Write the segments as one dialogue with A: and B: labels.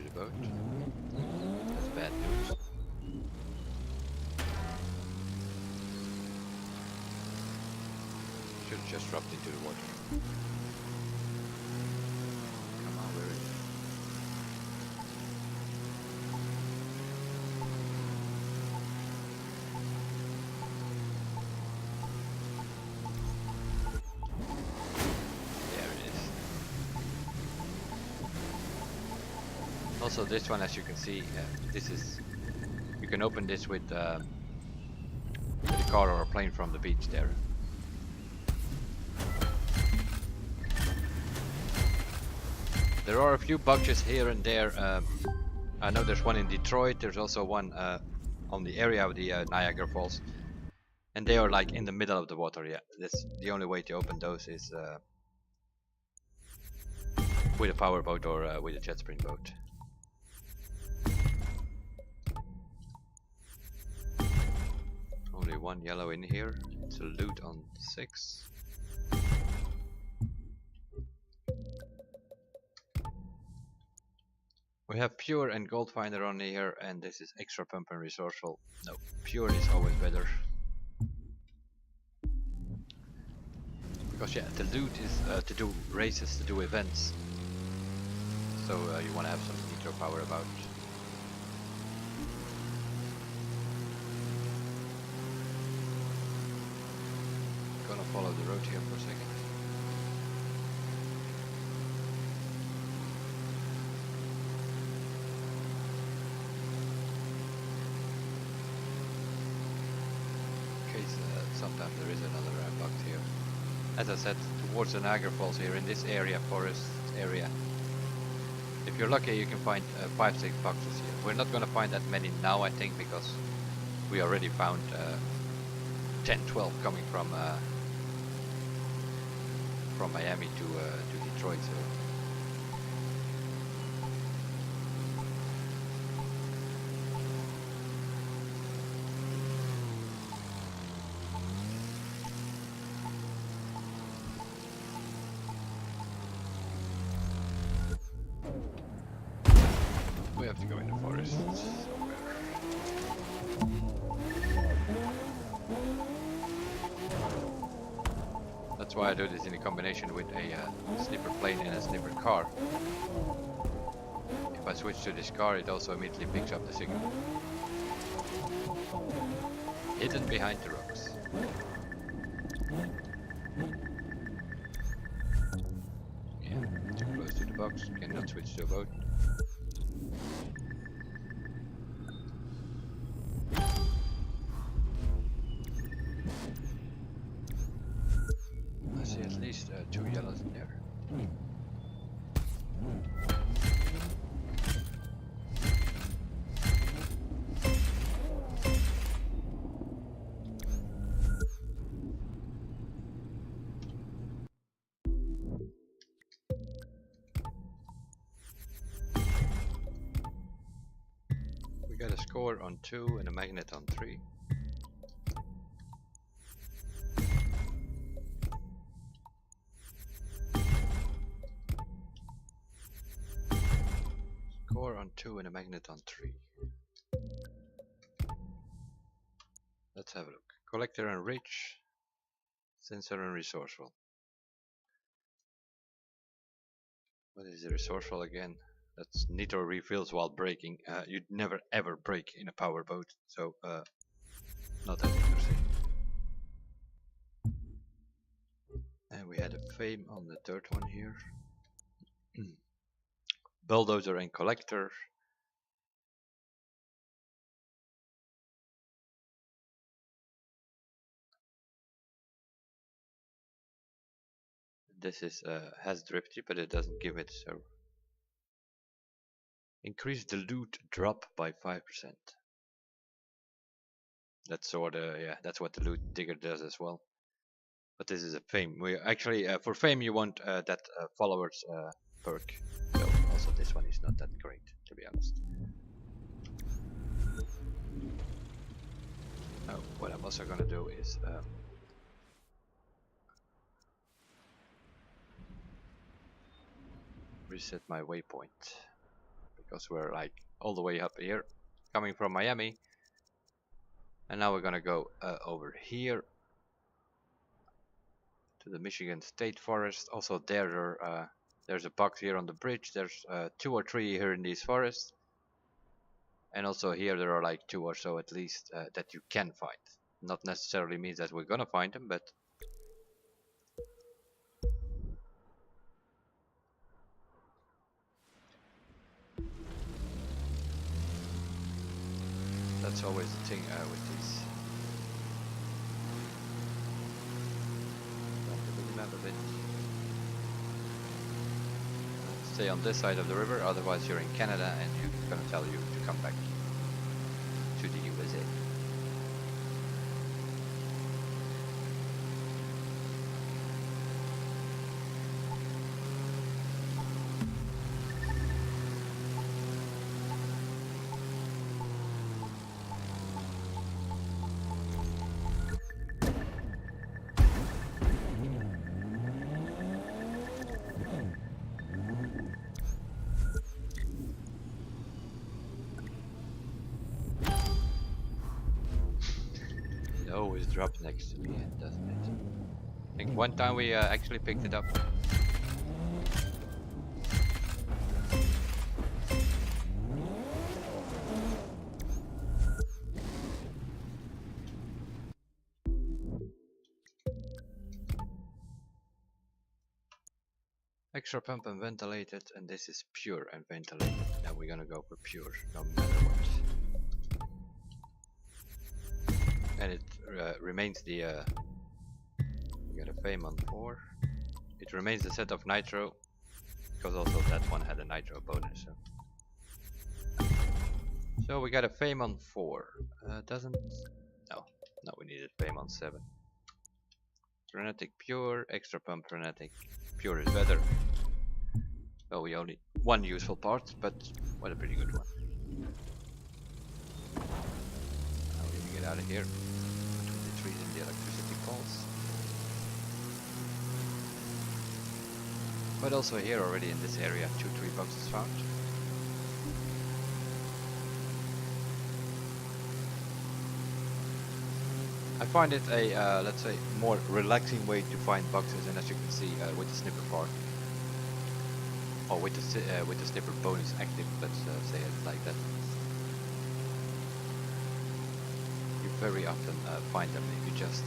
A: the boat. That's bad news. Should have just dropped into the water. Come on, where is it? There it is. Also, this one, as you can see, this is, you can open this with a car or a plane from the beach there. There are a few bugs here and there. I know there's one in Detroit. There's also one on the area of the Niagara Falls, and they are like in the middle of the water. Yeah, that's the only way to open those is with a power boat or with a jet spring boat. Only one yellow in here. It's a loot on 6. We have pure and gold finder on here, and this is extra pump and resourceful. No, pure is always better. Because yeah, the loot is to do races, to do events. So you want to have some nitro power about. Gonna follow the road here for a second. Sometimes there is another bug here. As I said, towards the Niagara Falls here in this area, forest area. If you're lucky, you can find 5-6 boxes here. We're not gonna find that many now, I think, because we already found 10-12 coming from Miami to Detroit. So. We have to go in the forest somewhere. That's why I do this in a combination with a Sniffer plane and a Sniffer car. If I switch to this car, it also immediately picks up the signal. Hidden behind the rocks. Yeah, too close to the box, cannot switch to a boat. I see at least 2 yellows in there. We got a score on 2 and a magnet on 3. Score on 2 and a magnet on 3. Let's have a look. Collector and rich, sensor and resourceful. What is the resourceful again? That's nitro refills while braking. You'd never ever brake in a power boat, so not that interesting. And we had a fame on the third one here. Bulldozer and collector. This is has drifty, but it doesn't give it, so increase the loot drop by 5%. That's sort of, yeah, that's what the loot digger does as well. But this is a fame. We actually for fame you want that followers perk. So also this one is not that great, to be honest. Oh, what I'm also gonna do is reset my waypoint, because we're like all the way up here coming from Miami, and now we're gonna go over here to the Michigan State Forest. Also there's a box here on the bridge. There's 2 or 3 here in these forests, and also here there are like 2 or so at least that you can find. Not necessarily means that we're gonna find them, but that's always the thing with these. Map a bit. Stay on this side of the river, otherwise you're in Canada and it's gonna tell you to come back to the USA. Always drop next to me, doesn't it? I think one time we actually picked it up. Extra pump and ventilated, and this is pure and ventilated. Now we're gonna go for pure, no matter what. And it remains the we got a fame on 4. It remains the set of nitro, because also that one had a nitro bonus. So we got a fame on 4. Doesn't no, we needed fame on 7. Frenetic pure, extra pump frenetic. Pure is better. Well, we only 1 useful part, but what a pretty good one. Now we need to get out of here. Between the trees and the electricity poles. But also here already in this area, 2 tree boxes found. I find it a, let's say, more relaxing way to find boxes, and as you can see with the Sniffer part, or with the Sniffer bonus active, let's say it like that, you very often find them if you just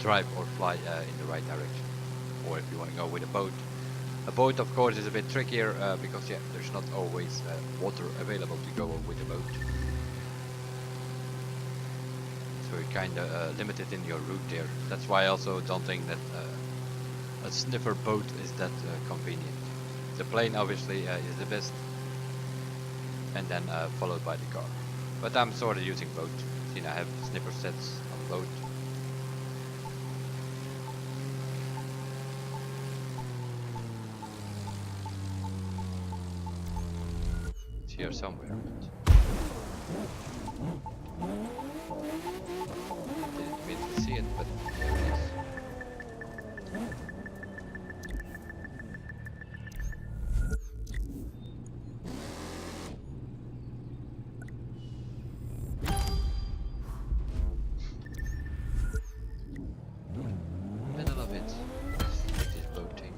A: drive or fly in the right direction, or if you want to go with a boat. A boat, of course, is a bit trickier because yeah, there's not always water available to go with a boat. So you're kind of limited in your route there. That's why I also don't think that a Sniffer boat is that convenient. The plane obviously is the best, and then followed by the car. But I'm sort of using boat. See, I have Sniffer sets on boat. It's here somewhere. Didn't mean to see it, but there it is. Middle of it. It is boating.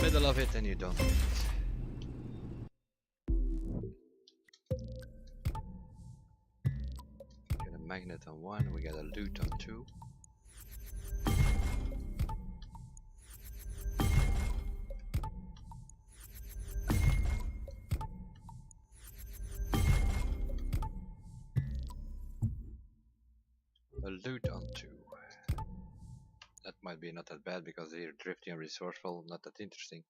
A: Middle of it, and you don't get it. Magnet on 1, we got a loot on 2. A loot on 2. That might be not that bad because they're drifty and resourceful, not that interesting.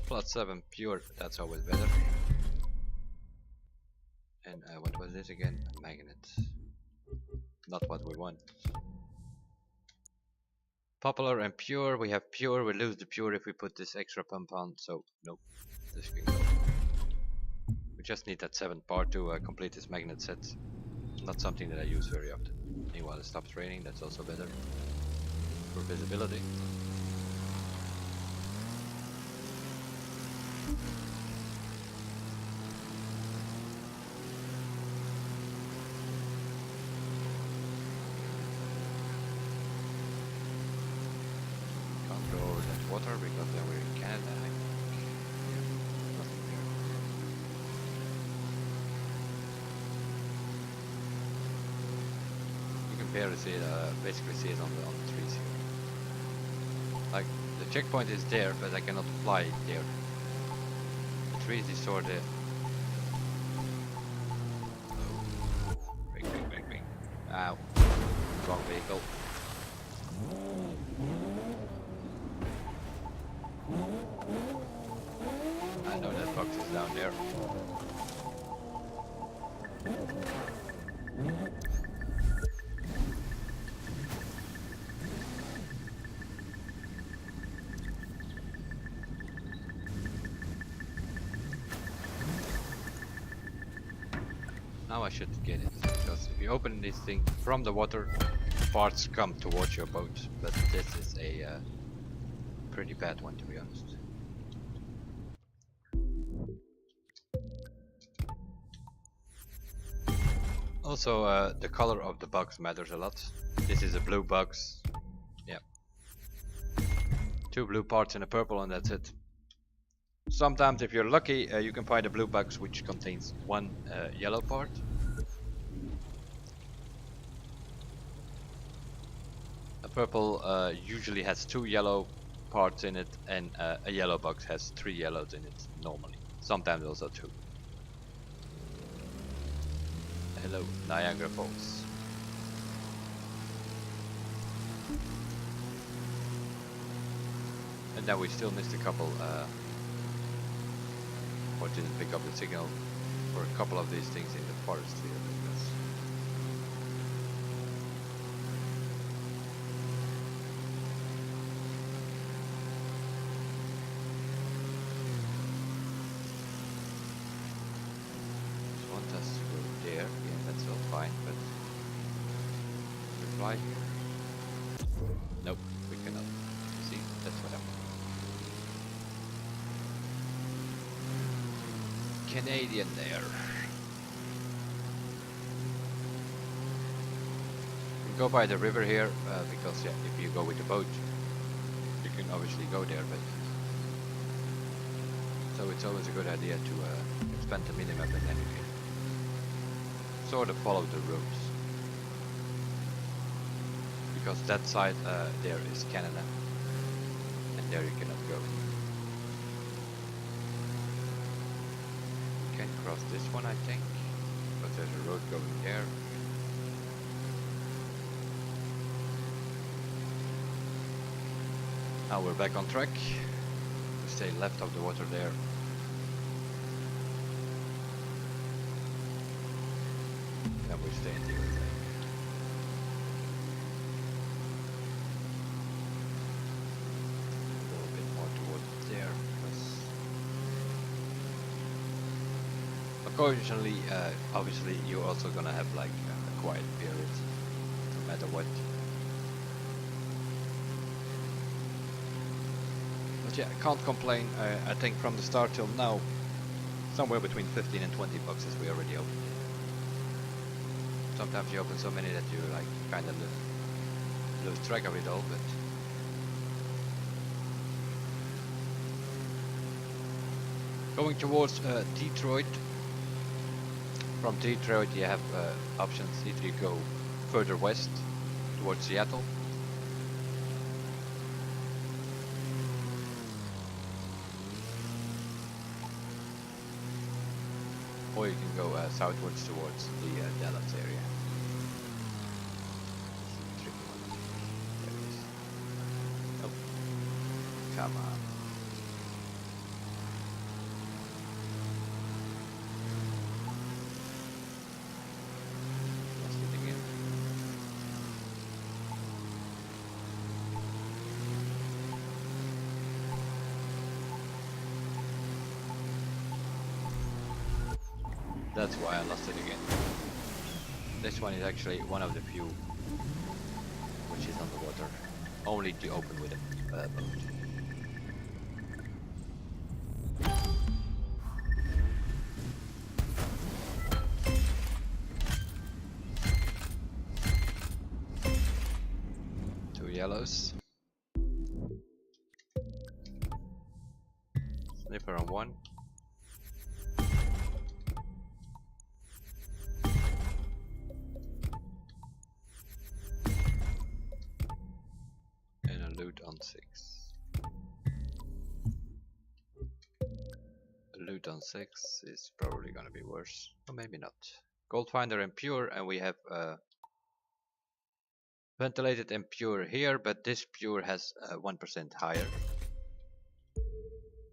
A: Plus 7 pure, that's always better. And what was this again? A magnet. Not what we want. Popular and pure. We have pure. We lose the pure if we put this extra pump on. So nope. This can go. We just need that 7th part to complete this magnet set. Not something that I use very often. Meanwhile, it stops raining. That's also better for visibility. Can't go over that water because then we're in Canada. I think. Yeah, nothing there. You can barely see it, basically see it on the trees here. Like, the checkpoint is there, but I cannot fly there. The trees is sort of... Bing, bing, bing, bing. Ow. Wrong vehicle. I know that box is down there. Now I should get it, because if you open this thing from the water, parts come towards your boat, but this is a pretty bad one, to be honest. Also, the color of the box matters a lot. This is a blue box. Yeah. 2 blue parts and a purple, and that's it. Sometimes, if you're lucky, you can find a blue box which contains 1 yellow part. A purple usually has 2 yellow parts in it, and a yellow box has 3 yellows in it normally. Sometimes also 2. Hello, Niagara Falls. And then we still missed a couple, or didn't pick up the signal for a couple of these things in the forest here. Because just want us to go there. Yeah, that's all fine, but reply here. Nope, we cannot. See, that's what happened. Canadian there. You go by the river here because yeah, if you go with the boat, you can obviously go there, but so it's always a good idea to expand the minimap and then you can sort of follow the routes. Because that side there is Canada, and there you cannot go. Can cross this one, I think, but there's a road going there. Now we're back on track. We stay left of the water there. And we stay in the USA. A little bit more towards there. Occasionally, obviously, you're also gonna have like a quiet period, no matter what. But yeah, can't complain. I think from the start till now, somewhere between 15 and 20 boxes we already opened. Sometimes you open so many that you like kind of lose track of it all, but going towards Detroit. From Detroit you have options if you go further west towards Seattle. Or you can go southwards towards the Dallas area. Tricky one. There it is. Oh, come on. That's why I lost it again. This one is actually one of the few which is on the water. Only to open with a boat. Sniffer on 1. And a loot on 6. A loot on 6 is probably gonna be worse, or maybe not. Gold finder and pure, and we have ventilated and pure here, but this pure has 1% higher.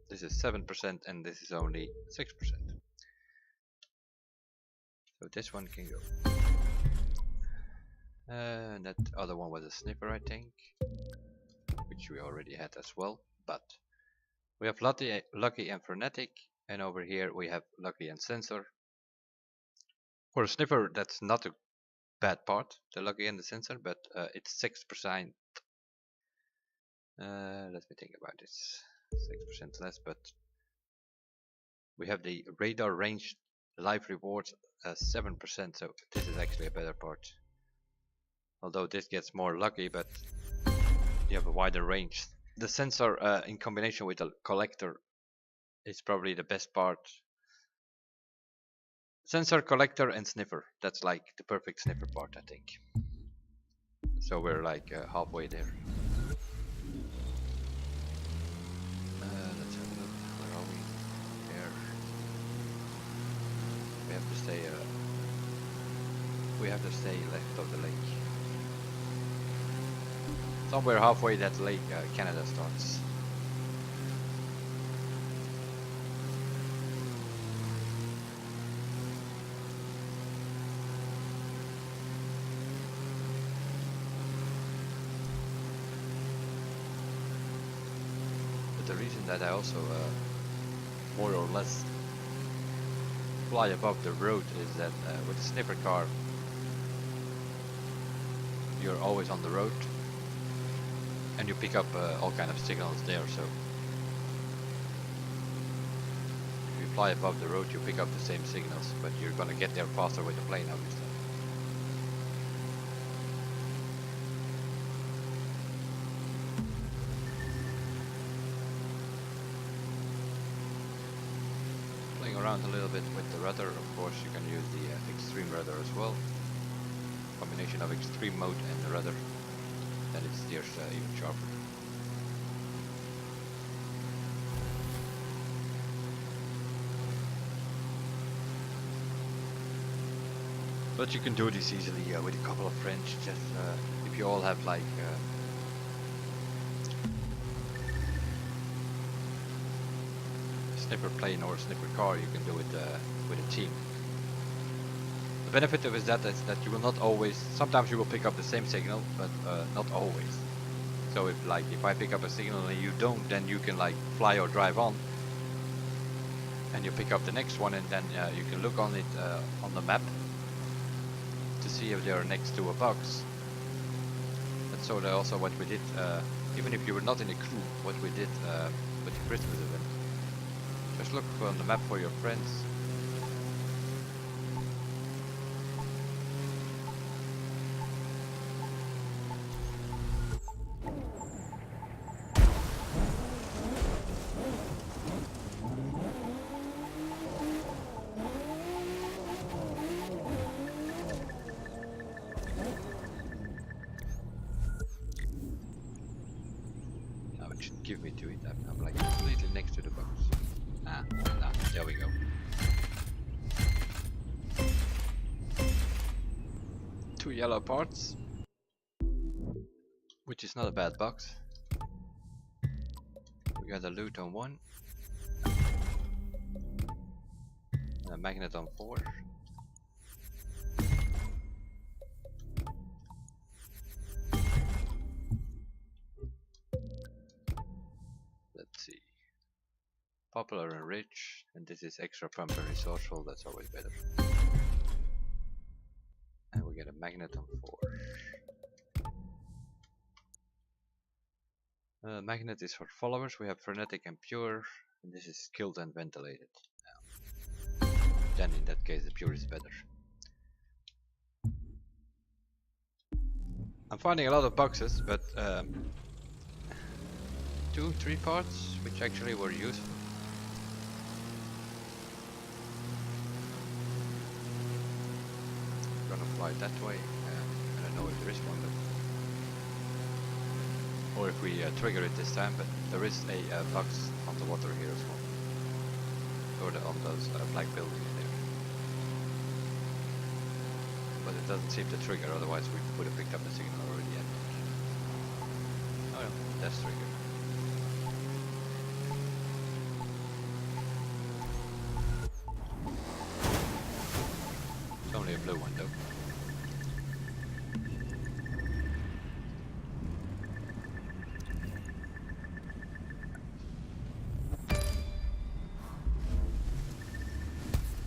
A: This is 7% and this is only 6%. So this one can go. And that other one was a sniffer, I think, which we already had as well. But we have lucky and frenetic, and over here we have lucky and sensor. For a sniffer, that's not a bad part, the lucky and the sensor, but it's 6%. Let me think about this. 6% less, but we have the radar range life rewards 7%, so this is actually a better part. Although this gets more lucky, but you have a wider range. The sensor in combination with the collector is probably the best part. Sensor, collector and sniffer, that's like the perfect sniffer part, I think. So we're like halfway there. Let's have a look. Where are we? Here. We have to stay. We have to stay left of the lake. Somewhere halfway that lake, Canada starts. But the reason that I also more or less fly above the road is that with the sniffer car you're always on the road and you pick up all kind of signals there, so if you fly above the road you pick up the same signals, but you're gonna get there faster with the plane, obviously. Playing around a little bit with the rudder, of course you can use the extreme rudder as well. Combination of extreme mode and the rudder, then it steers even sharper. But you can do this easily with a couple of friends, just if you all have like a sniffer plane or a sniffer car, you can do it with a team. The benefit of is that you will not always, sometimes you will pick up the same signal, but not always. So if I pick up a signal and you don't, then you can like fly or drive on and you pick up the next one, and then you can look on it on the map to see if they are next to a box. That's sort of also what we did, even if you were not in a crew, what we did with the Christmas event. Just look on the map for your friends. Give me to it. I'm like completely next to the box. There we go. Two yellow parts, which is not a bad box. We got a loot on 1, a magnet on 4. Let's see. Popular and rich, and this is extra pump and resourceful, that's always better. And we get a magnet on 4. Magnet is for followers, we have frenetic and pure, and this is skilled and ventilated. Then in that case the pure is better. I'm finding a lot of boxes, but 2-3 parts which actually were useful. fly that way. I don't know if there is one, but or if we trigger it this time. But there is a box on the water here as well, or on those black buildings there. But it doesn't seem to trigger. Otherwise, we would have picked up the signal already. Oh no, that's triggered. It's only a blue one though.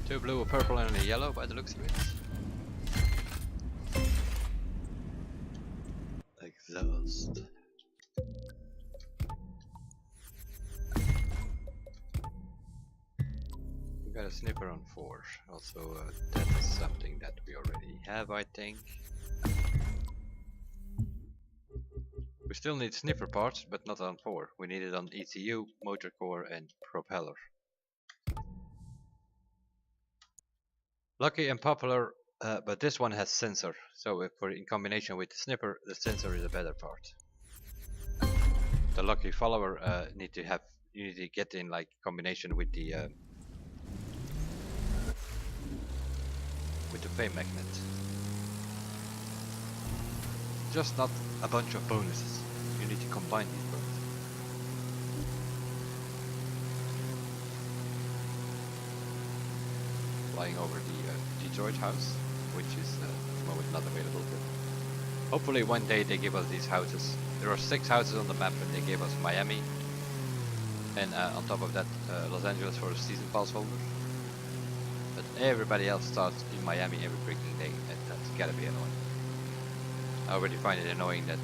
A: Two blue, a purple and a yellow by the looks of it. Exhaust. We got a sniffer on 4. Also, that is something that we already have, I think. We still need sniffer parts, but not on 4. We need it on ECU, motor core and propeller. Lucky and popular, but this one has sensor. So if we're in combination with the sniffer, the sensor is a better part. The lucky follower you need to get in like combination with the pay magnet. Just not a bunch of bonuses. You need to combine these bonuses. Flying over the Detroit house, which is at the moment not available. But hopefully one day they give us these houses. There are 6 houses on the map, and they gave us Miami, and on top of that Los Angeles for the season pass holders. But everybody else starts in Miami every freaking day, and that's gotta be annoying. I already find it annoying that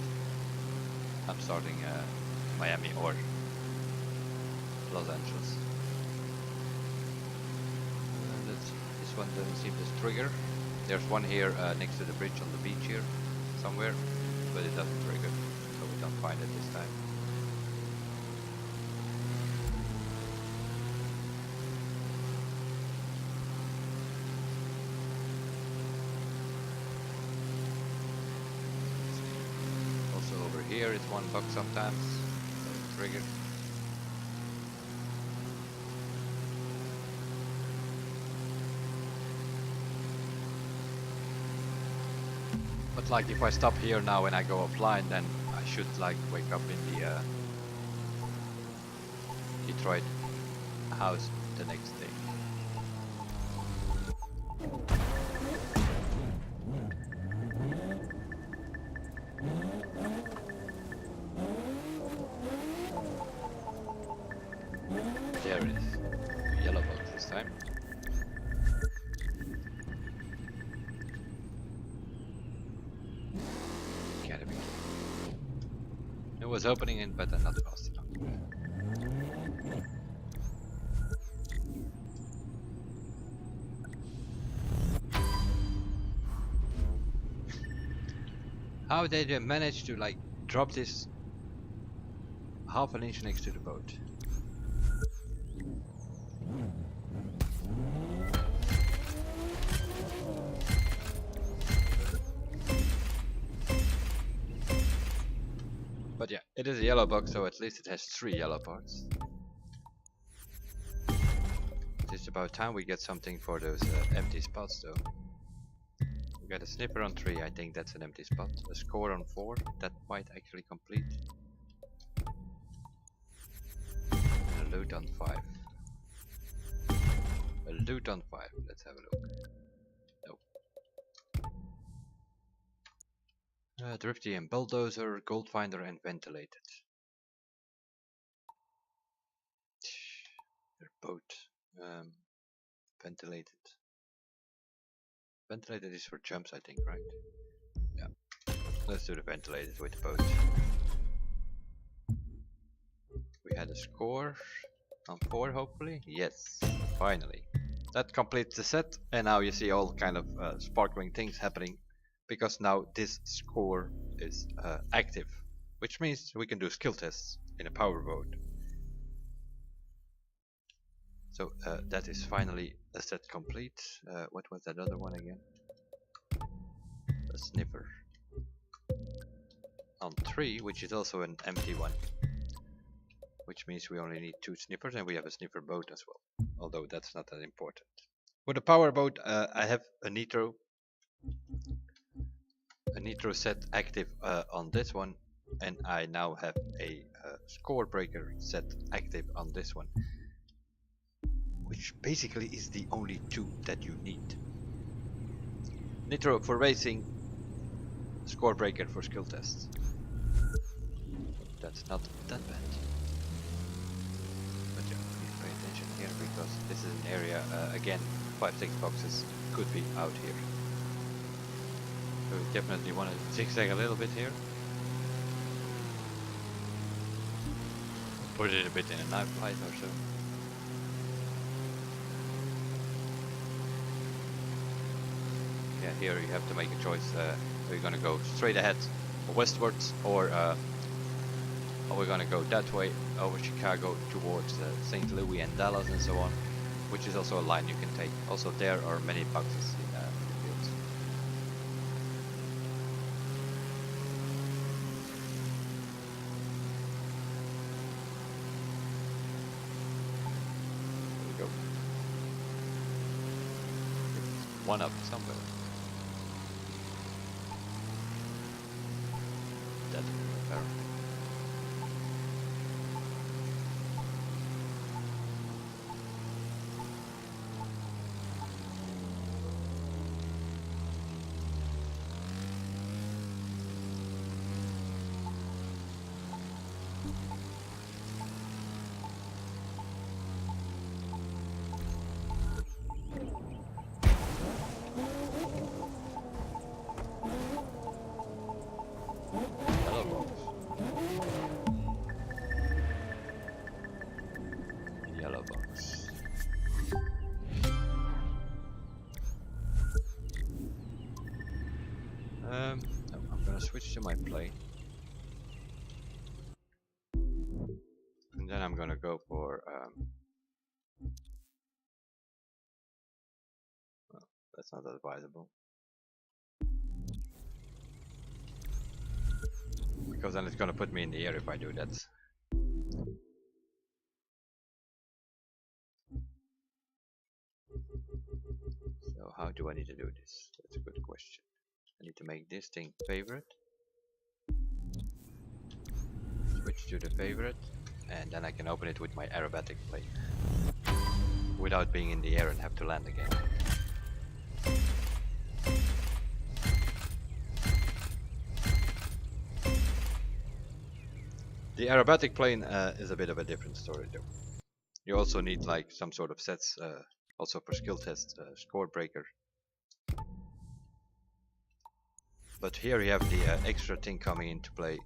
A: I'm starting Miami or Los Angeles. This one doesn't seem to trigger. There's one here next to the bridge on the beach here, somewhere, but it doesn't trigger, so we don't find it this time. Also over here it's $1 sometimes, doesn't trigger. But like if I stop here now and I go offline, then I should like wake up in the Detroit house the next day. There it is. Yellow box this time. It was opening in, but not fast enough. How did they manage to like drop this half an inch next to the boat? But yeah, it is a yellow box, so at least it has 3 yellow parts. It's about time we get something for those empty spots though. We got a sniffer on 3, I think that's an empty spot. A score on 4, that might actually complete. And a loot on 5. A loot on 5, let's have a look. Nope. Drifty and bulldozer, gold finder and ventilated. Their boat. Ventilated. Ventilated is for jumps, I think, right? Yeah. Let's do the ventilated with the boat. We had a score on 4, hopefully. Yes, finally. That completes the set, and now you see all kind of sparkling things happening, because now this score is active, which means we can do skill tests in a powerboat. So that is finally a set complete. What was that other one again? a Sniffer on 3, which is also an empty one, which means we only need 2 Sniffers, and we have a Sniffer boat as well, although that's not that important. For the power boat, I have a nitro set active on this one, and I now have a score breaker set active on this one, which basically is the only 2 that you need. Nitro for racing, score breaker for skill tests. That's not that bad. But yeah, we need to pay attention here because this is an area, again, 5-6 boxes could be out here. So we definitely want to zigzag a little bit here. Put it a bit in a knife fight or so. Yeah, here you have to make a choice. Are you going to go straight ahead westwards, or we're going to go that way over Chicago towards St. Louis and Dallas and so on, which is also a line you can take. Also, there are many boxes in the fields. There we go. One up somewhere. That apparently. Yellow box. I'm gonna switch to my plane, and then I'm gonna go for well, that's not advisable, because then it's gonna put me in the air if I do that. So how do I need to do this? That's a good question. I need to make this thing favorite, switch to the favorite, and then I can open it with my aerobatic plane without being in the air and have to land again. The aerobatic plane is a bit of a different story though. You also need like some sort of sets, also for skill test, score breaker. But here you have the extra thing coming into play.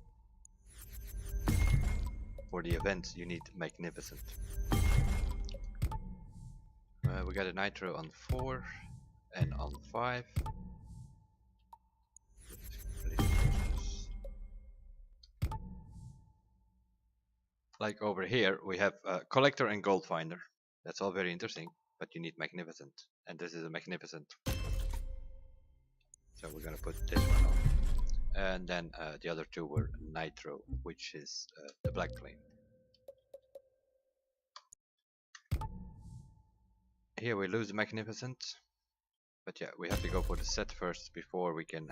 A: For the event you need magnificent. We got a nitro on 4 and on 5. Like over here we have collector and gold finder. That's all very interesting, but you need magnificent, and this is a magnificent. So we're gonna put this one on. And then the other 2 were nitro, which is the black plane. Here we lose the magnificent, but yeah, we have to go for the set first before we can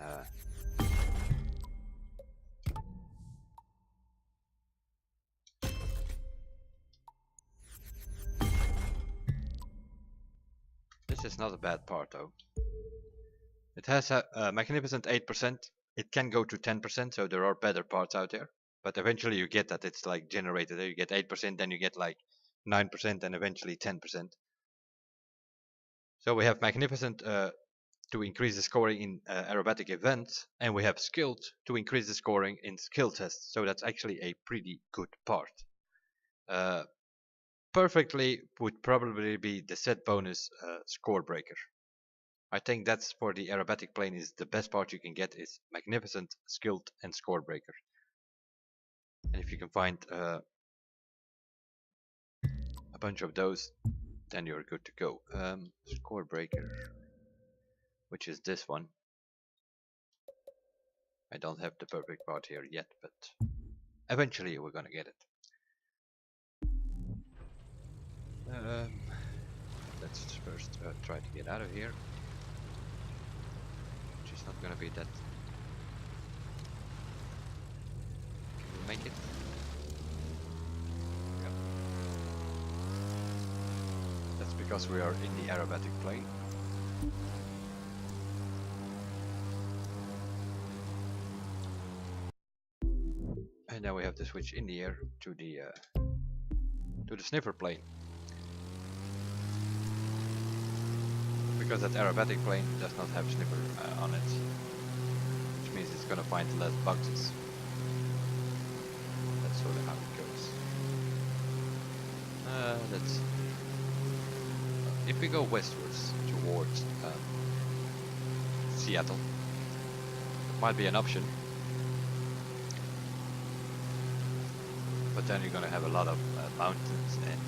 A: this is not a bad part though. It has a magnificent 8%. It can go to 10%, so there are better parts out there. But eventually you get that it's like generated. You get 8%, then you get like 9%, and eventually 10%. So we have magnificent to increase the scoring in aerobatic events, and we have skilled to increase the scoring in skill tests. So that's actually a pretty good part. Perfectly would probably be the set bonus score breaker. I think that's for the aerobatic plane is the best part you can get is magnificent, skilled, and score breaker. And if you can find a bunch of those, then you're good to go. Score breaker, which is this one. I don't have the perfect part here yet, but eventually we're gonna get it. Let's first try to get out of here, which is not gonna be that. Can we make it? Yeah. That's because we are in the aerobatic plane. And now we have to switch in the air to the Sniffer plane, because that aerobatic plane does not have Sniffer on it, which means it's gonna find less boxes. That's sort of how it goes. Let's. If we go westwards towards Seattle, it might be an option. But then you're gonna have a lot of mountains and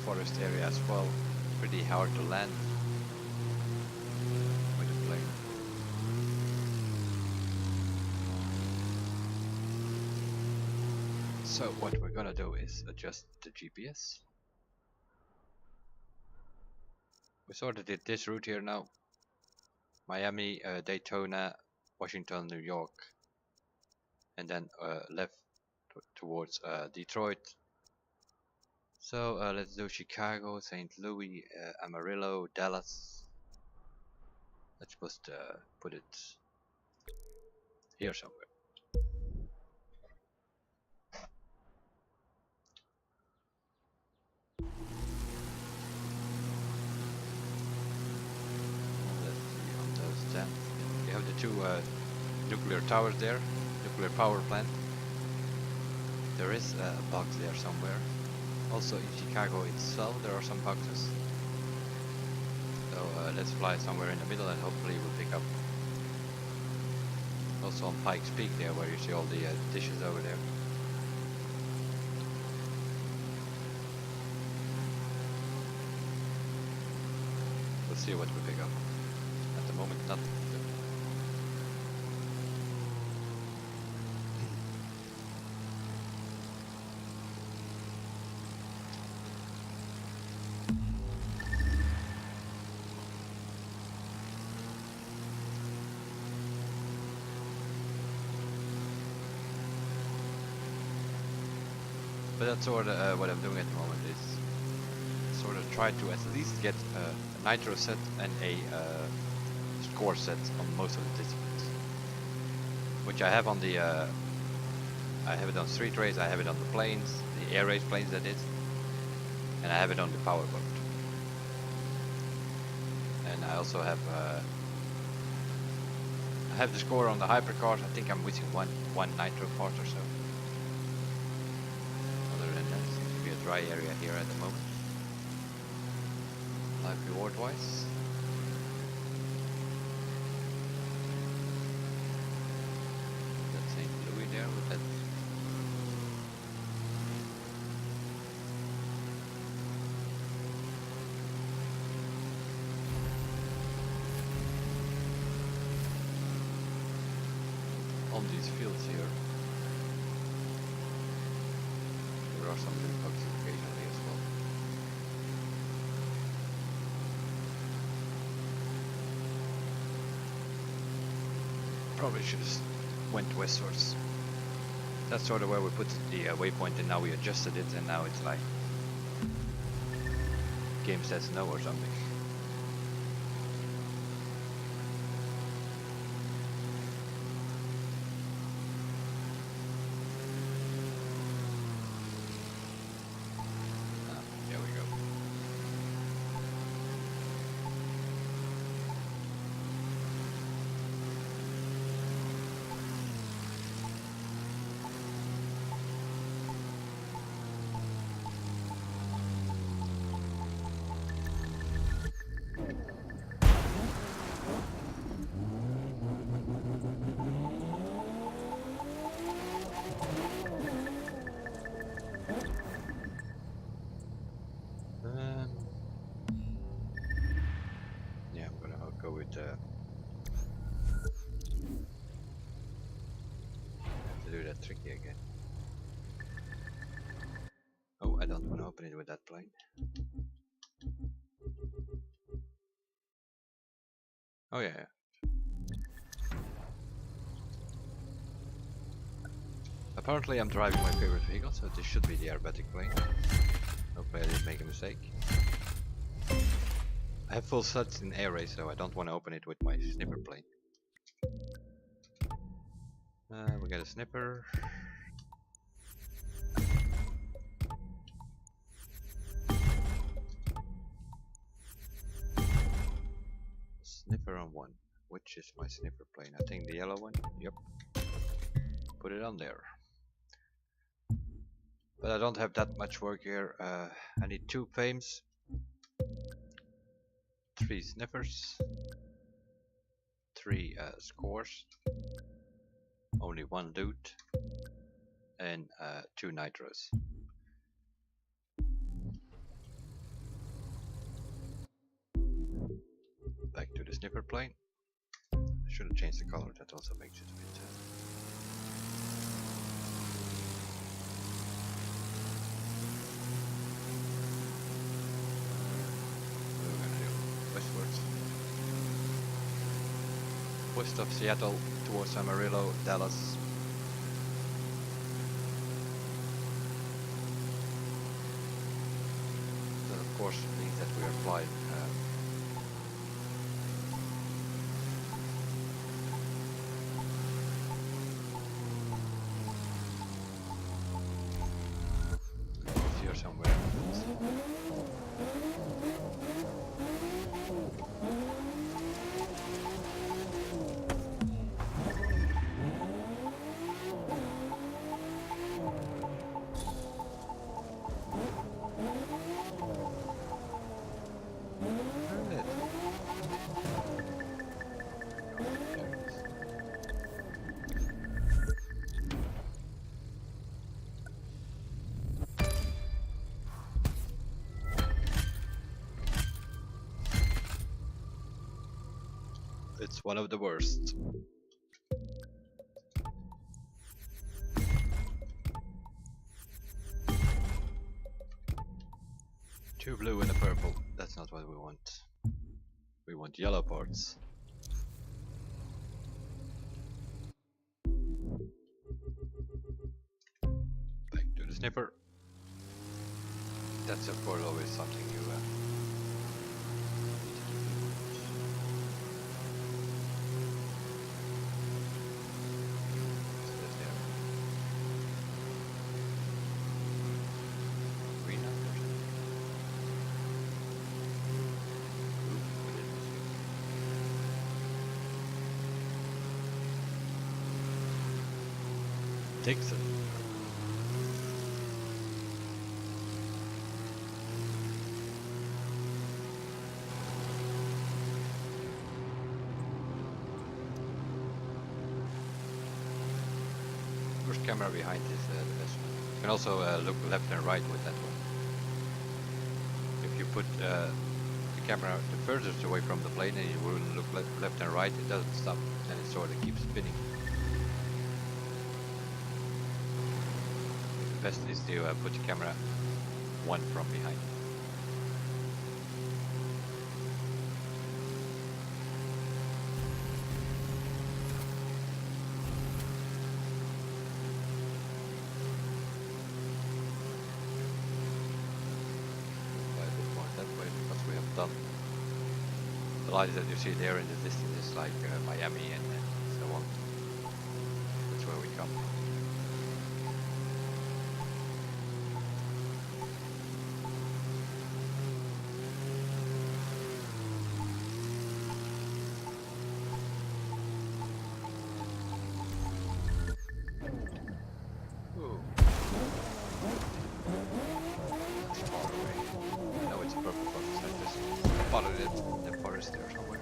A: forest area as well. Pretty hard to land with a plane. So what we're gonna do is adjust the GPS. We sort of did this route here now. Miami, Daytona, Washington, New York, and then left towards Detroit. So let's do Chicago, St. Louis, Amarillo, Dallas. Let's just put it here somewhere. Let's see on those 10. You have the two nuclear towers there, nuclear power plant. There is a box there somewhere. Also in Chicago itself there are some boxes. So let's fly somewhere in the middle and hopefully we'll pick up. Also on Pikes Peak there where you see all the dishes over there. We'll see what we pick up. At the moment nothing. But that's sort of what I'm doing at the moment is sort of try to at least get a nitro set and a score set on most of the disciplines, which I have on the I have it on street race, I have it on the planes, the air race planes that is, and I have it on the power boat, and I also have I have the score on the hypercars. I think I'm missing one nitro part or so. Dry area here at the moment. Life reward wise. That's St. Louis there with that. On these fields here. There are some blue bugs occasionally as well. Probably should have went westwards. That's sort of where we put the waypoint and now we adjusted it and now it's like game says no or something. to do that tricky again. Oh, I don't want to open it with that plane. Oh yeah. Apparently I'm driving my favorite vehicle, so this should be the aerobatic plane. Hopefully I didn't make a mistake. I have full sets in air race, so I don't want to open it with my Sniffer plane. We got a Sniffer. Sniffer on one. Which is my Sniffer plane? I think the yellow one? Yep. Put it on there. But I don't have that much work here. I need 2 fames, 3 Sniffers, 3 scores, only 1 loot, and 2 nitros. Back to the Sniffer plane. Should have changed the color, that also makes it a bit what are we gonna do? Westwards. West of Seattle towards Amarillo, Dallas. That of course means that we are flying here somewhere. It's one of the worst. Two blue and a purple. That's not what we want. We want yellow parts. Back to the Sniffer. That's of course always something you Dixon. First camera behind is the best one. You can also look left and right with that one. If you put the camera the furthest away from the plane and you will look left and right, it doesn't stop, and it sort of keeps spinning. The best is to put the camera one from behind. Done. The lights that you see there in the distance is like Miami and so on. That's where we come. Ooh. That's far away. No, it's a purple box. I just spotted it in the forest there somewhere.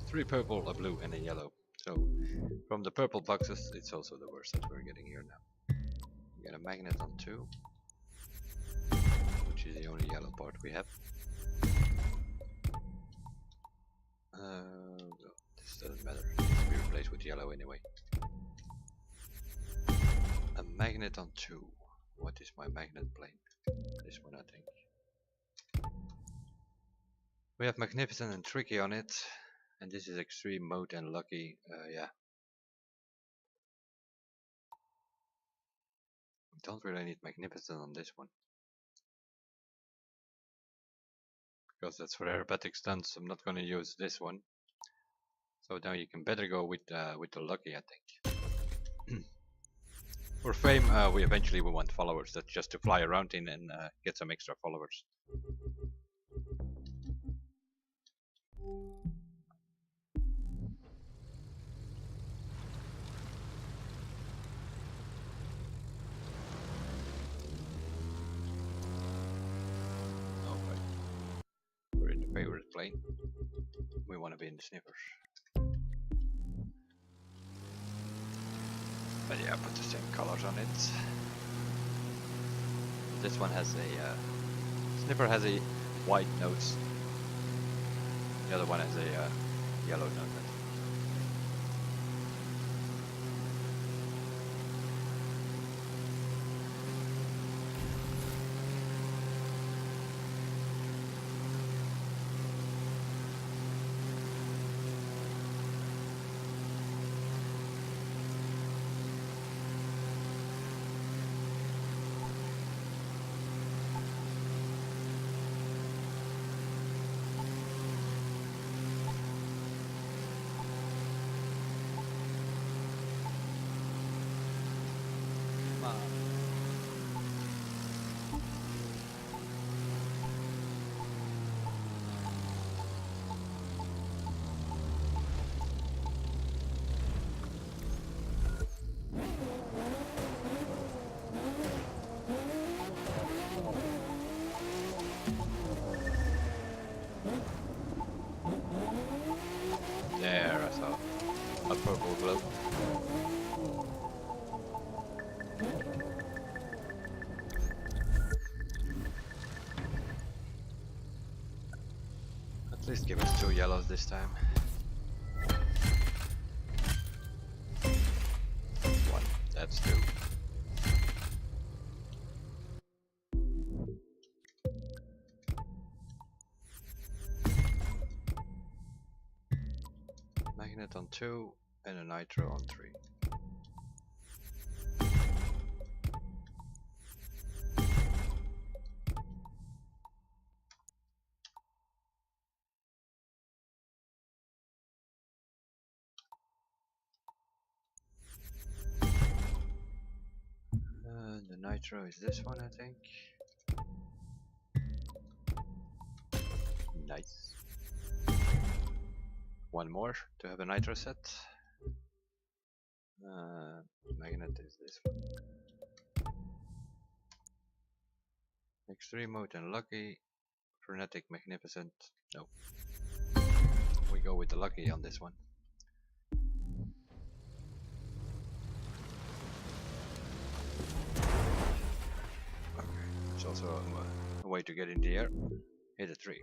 A: Three purple, a blue, and a yellow. So from the purple boxes, it's also the worst that we're getting here now. We get a magnet on 2, which is the only yellow part we have. This doesn't matter, it needs to be replaced with yellow anyway. A magnet on 2. What is my magnet plane? This one, I think. We have magnificent and tricky on it, and this is extreme mode and lucky. Yeah. Don't really need magnificent on this one, because that's for aerobatic stunts. I'm not going to use this one. So now you can better go with the lucky, I think. For fame, we eventually will want followers. That's just to fly around in and get some extra followers. Alright. We're in the favorite plane. We want to be in the Sniffers. But yeah, put the same colors on it. This one has a Sniffer has a white nose. The other one has a yellow nose. There, I saw a purple glow. At least give us 2 yellows this time. 1, that's 2. Magnet on 2 and a nitro on 3. The nitro is this one, I think. Nice. 1 more to have a nitro set. Magnet is this one. Extreme mode and lucky. Frenetic, magnificent. No. We go with the lucky on this one. Okay, it's also a way to get in the air. Hit a 3.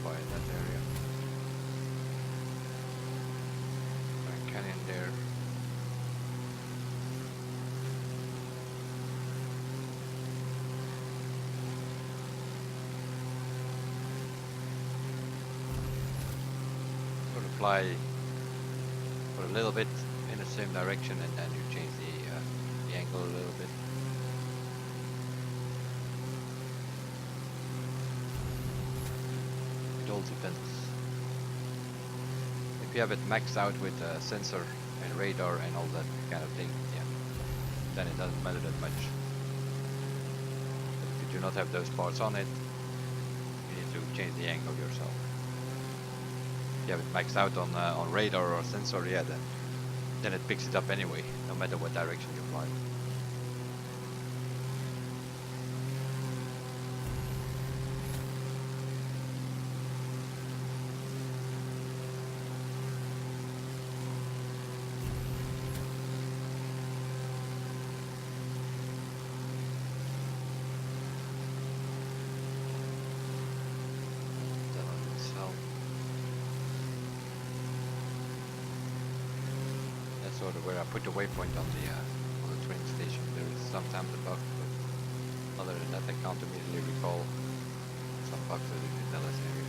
A: Fire that area. A canyon there. Sort of fly for a little bit in the same direction, and then you change the angle a little bit. It all depends. If you have it maxed out with sensor and radar and all that kind of thing, yeah, then it doesn't matter that much. But if you do not have those parts on it, you need to change the angle yourself. If you have it maxed out on radar or sensor, yeah, then then it picks it up anyway, no matter what direction you fly. Sort of where I put the waypoint on the train station. There is sometimes a bug, but other than that I can't immediately recall some bugs that in the Dallas area.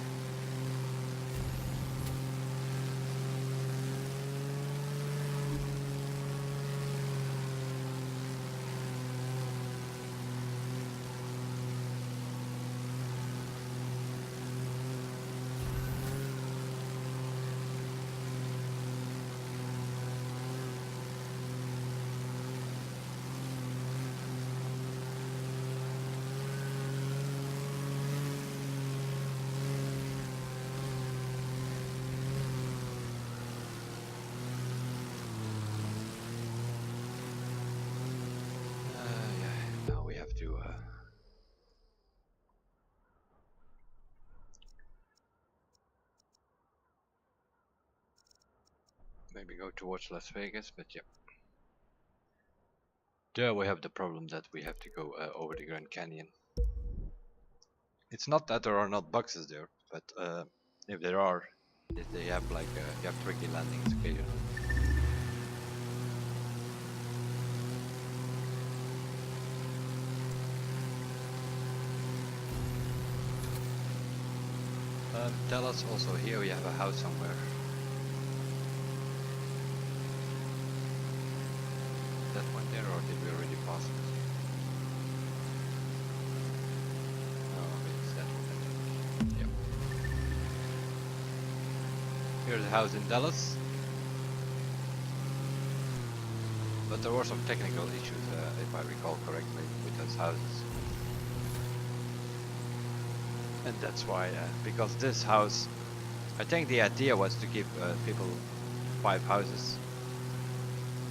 A: Now we have to maybe go towards Las Vegas, but yeah. There we have the problem that we have to go over the Grand Canyon. It's not that there are not boxes there, but if there are, they have like you have tricky landings occasionally. Tell us also here we have a house somewhere. That one there, or did we already pass it? Oh, it's that one, I think. Yep. Here's a house in Dallas. But there were some technical issues, if I recall correctly, with those houses. And that's why, because this house, I think the idea was to give people 5 houses,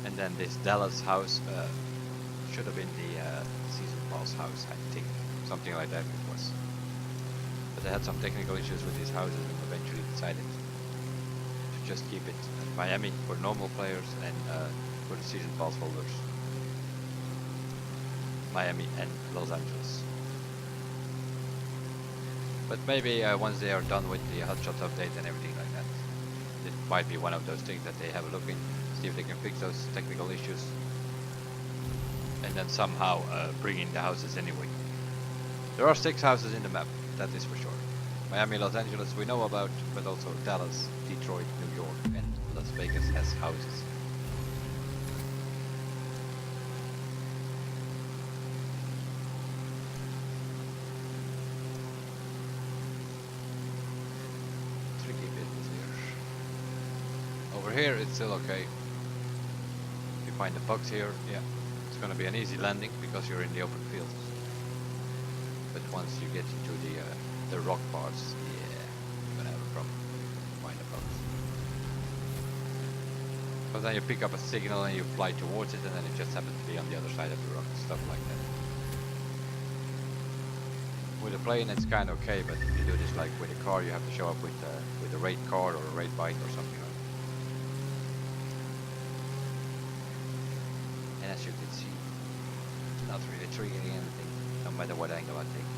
A: and then this Dallas house should have been the season pass house, I think, something like that it was. But they had some technical issues with these houses and eventually decided to just keep it at Miami for normal players and for the season pass holders, Miami and Los Angeles. But maybe once they are done with the hotshot update and everything like that, it might be one of those things that they have a look in, see if they can fix those technical issues, and then somehow bring in the houses anyway. There are 6 houses in the map, that is for sure. Miami, Los Angeles we know about, but also Dallas, Detroit, New York, and Las Vegas has houses. Over here it's still okay. If you find the bugs here, yeah, it's gonna be an easy landing because you're in the open field. But once you get into the rock parts, yeah, you're gonna have a problem to find the bugs. But then you pick up a signal and you fly towards it, and then it just happens to be on the other side of the rock, stuff like that. With a plane it's kind of okay, but if you do this like with a car, you have to show up with a raid car or a raid bike or something like that. And as you can see, it's not really triggering anything, no matter what angle I take.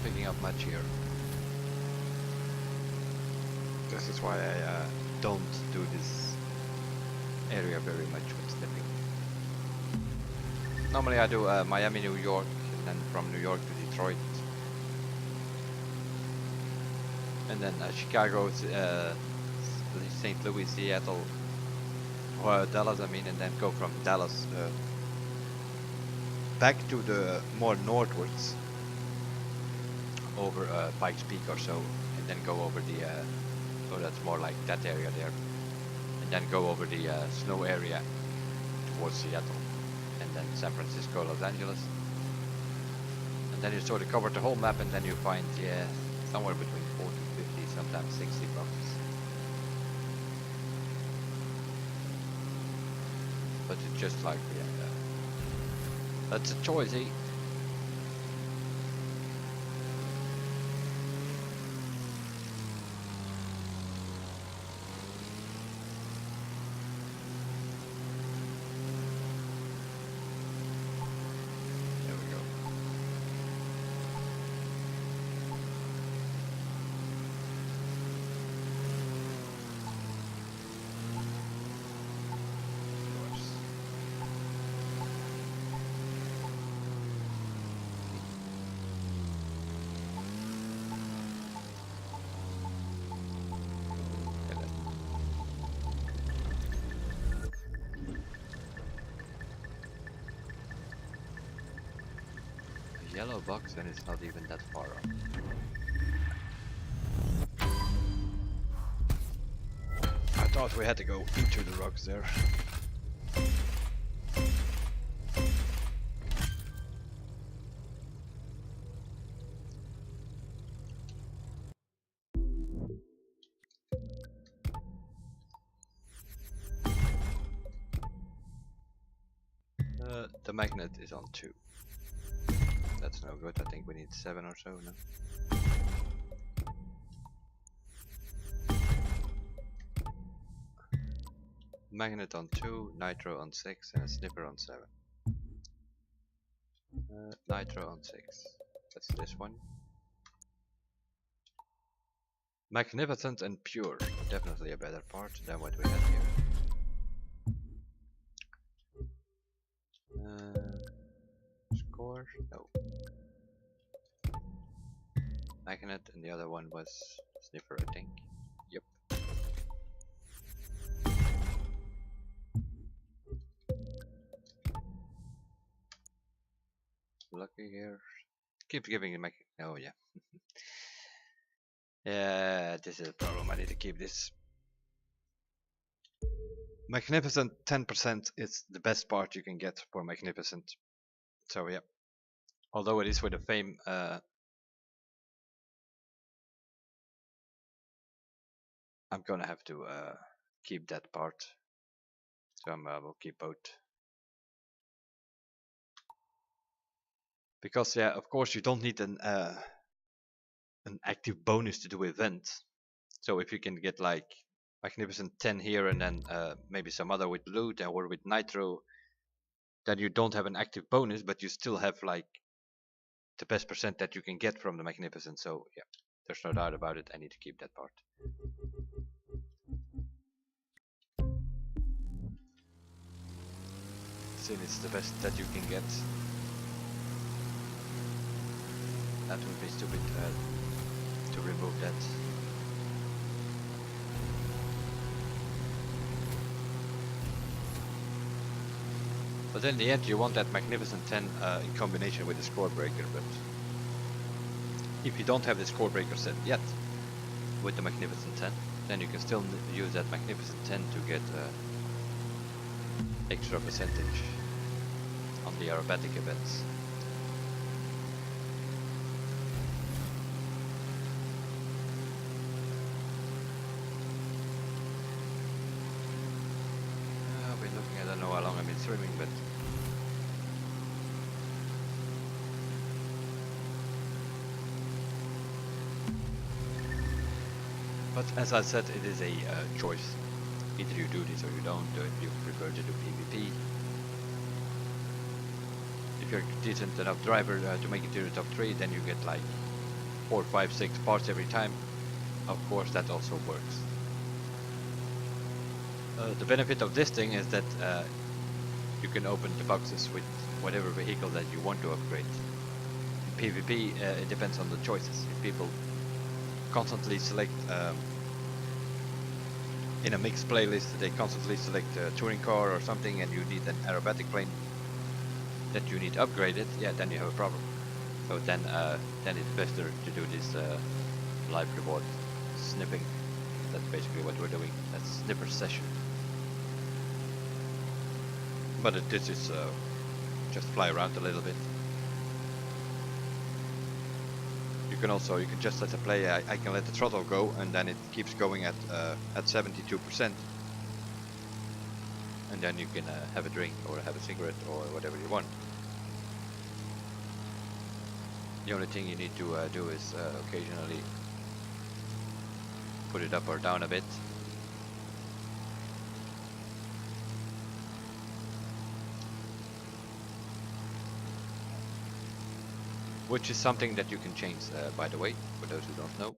A: Picking up much here. This is why I don't do this area very much with sniffing. Normally I do Miami, New York, and then from New York to Detroit, and then Chicago, St. Louis, Seattle, or Dallas, I mean, and then go from Dallas back to the more northwards over Pikes Peak or so, and then go over the so that's more like that area there, and then go over the snow area towards Seattle, and then San Francisco, Los Angeles, and then you sort of cover the whole map, and then you find somewhere between 40, 50, sometimes 60 boxes. But it's just like that's a choice, eh? Yellow box, and it's not even that far up. I thought we had to go into the rocks there. The magnet is on 2. That's no good. I think we need 7 or so now. Magnet on 2, nitro on 6, and a sniffer on 7. Nitro on 6. That's this one. Magnificent and pure. Definitely a better part than what we had here. Score? No. Magnet, and the other one was sniffer, I think. Yep. Lucky here. Keep giving it oh yeah. Yeah, this is a problem. I need to keep this. Magnificent 10% is the best part you can get for Magnificent. So yeah. Although it is with the fame I'm gonna have to keep that part. So we'll keep both. Because yeah, of course you don't need an active bonus to do event. So if you can get like Magnificent 10 here and then maybe some other with loot or with nitro, then you don't have an active bonus, but you still have like the best percent that you can get from the Magnificent. So yeah, there's no doubt about it. I need to keep that part. Since it's the best that you can get. That would be stupid to remove that. But in the end you want that Magnificent 10 in combination with the Score Breaker, but if you don't have the Score Breaker set yet with the Magnificent 10, then you can still use that Magnificent 10 to get extra percentage on the aerobatic events. I'll be looking, I don't know how long I've been swimming, but as I said, it is a choice. Either you do this or you don't do it. You prefer to do PvP. If you're a decent enough driver to make it to the top 3, then you get like 4, 5, 6 parts every time. of course that also works. The benefit of this thing is that you can open the boxes with whatever vehicle that you want to upgrade. In PvP, it depends on the choices. If people constantly select in a mixed playlist, they constantly select a touring car or something, and you need an aerobatic plane that you need upgraded, yeah, then you have a problem. So then it's better to do this live reward snipping. That's basically what we're doing. That's snipper session. But this is just fly around a little bit. You can just let it play. I can let the throttle go, and then it keeps going at 72%. And then you can have a drink or have a cigarette or whatever you want. The only thing you need to do is occasionally put it up or down a bit. Which is something that you can change, by the way, for those who don't know.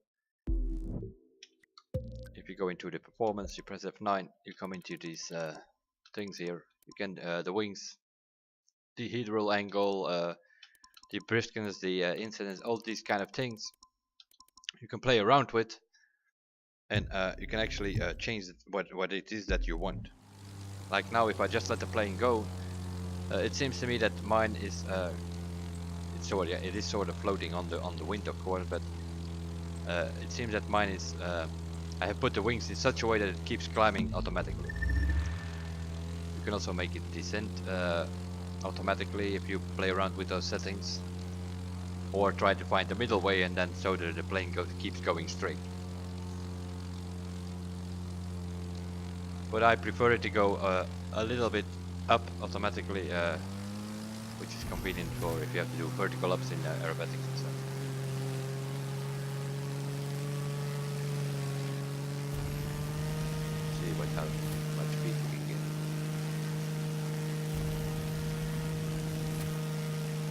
A: If you go into the performance, you press F9, you come into these things here. You can the wings, the hedral angle, the briskness, the incidence, all these kind of things you can play around with, and you can actually change what it is that you want. Like now, if I just let the plane go, it seems to me that mine is it is sort of floating on the wind, of course, but it seems that mine is I have put the wings in such a way that it keeps climbing automatically. You can also make it descend automatically if you play around with those settings, or try to find the middle way, and then so that the plane keeps going straight. But I prefer it to go a little bit up automatically, which is convenient for if you have to do vertical ups in aerobatics and stuff. See how much speed we can get.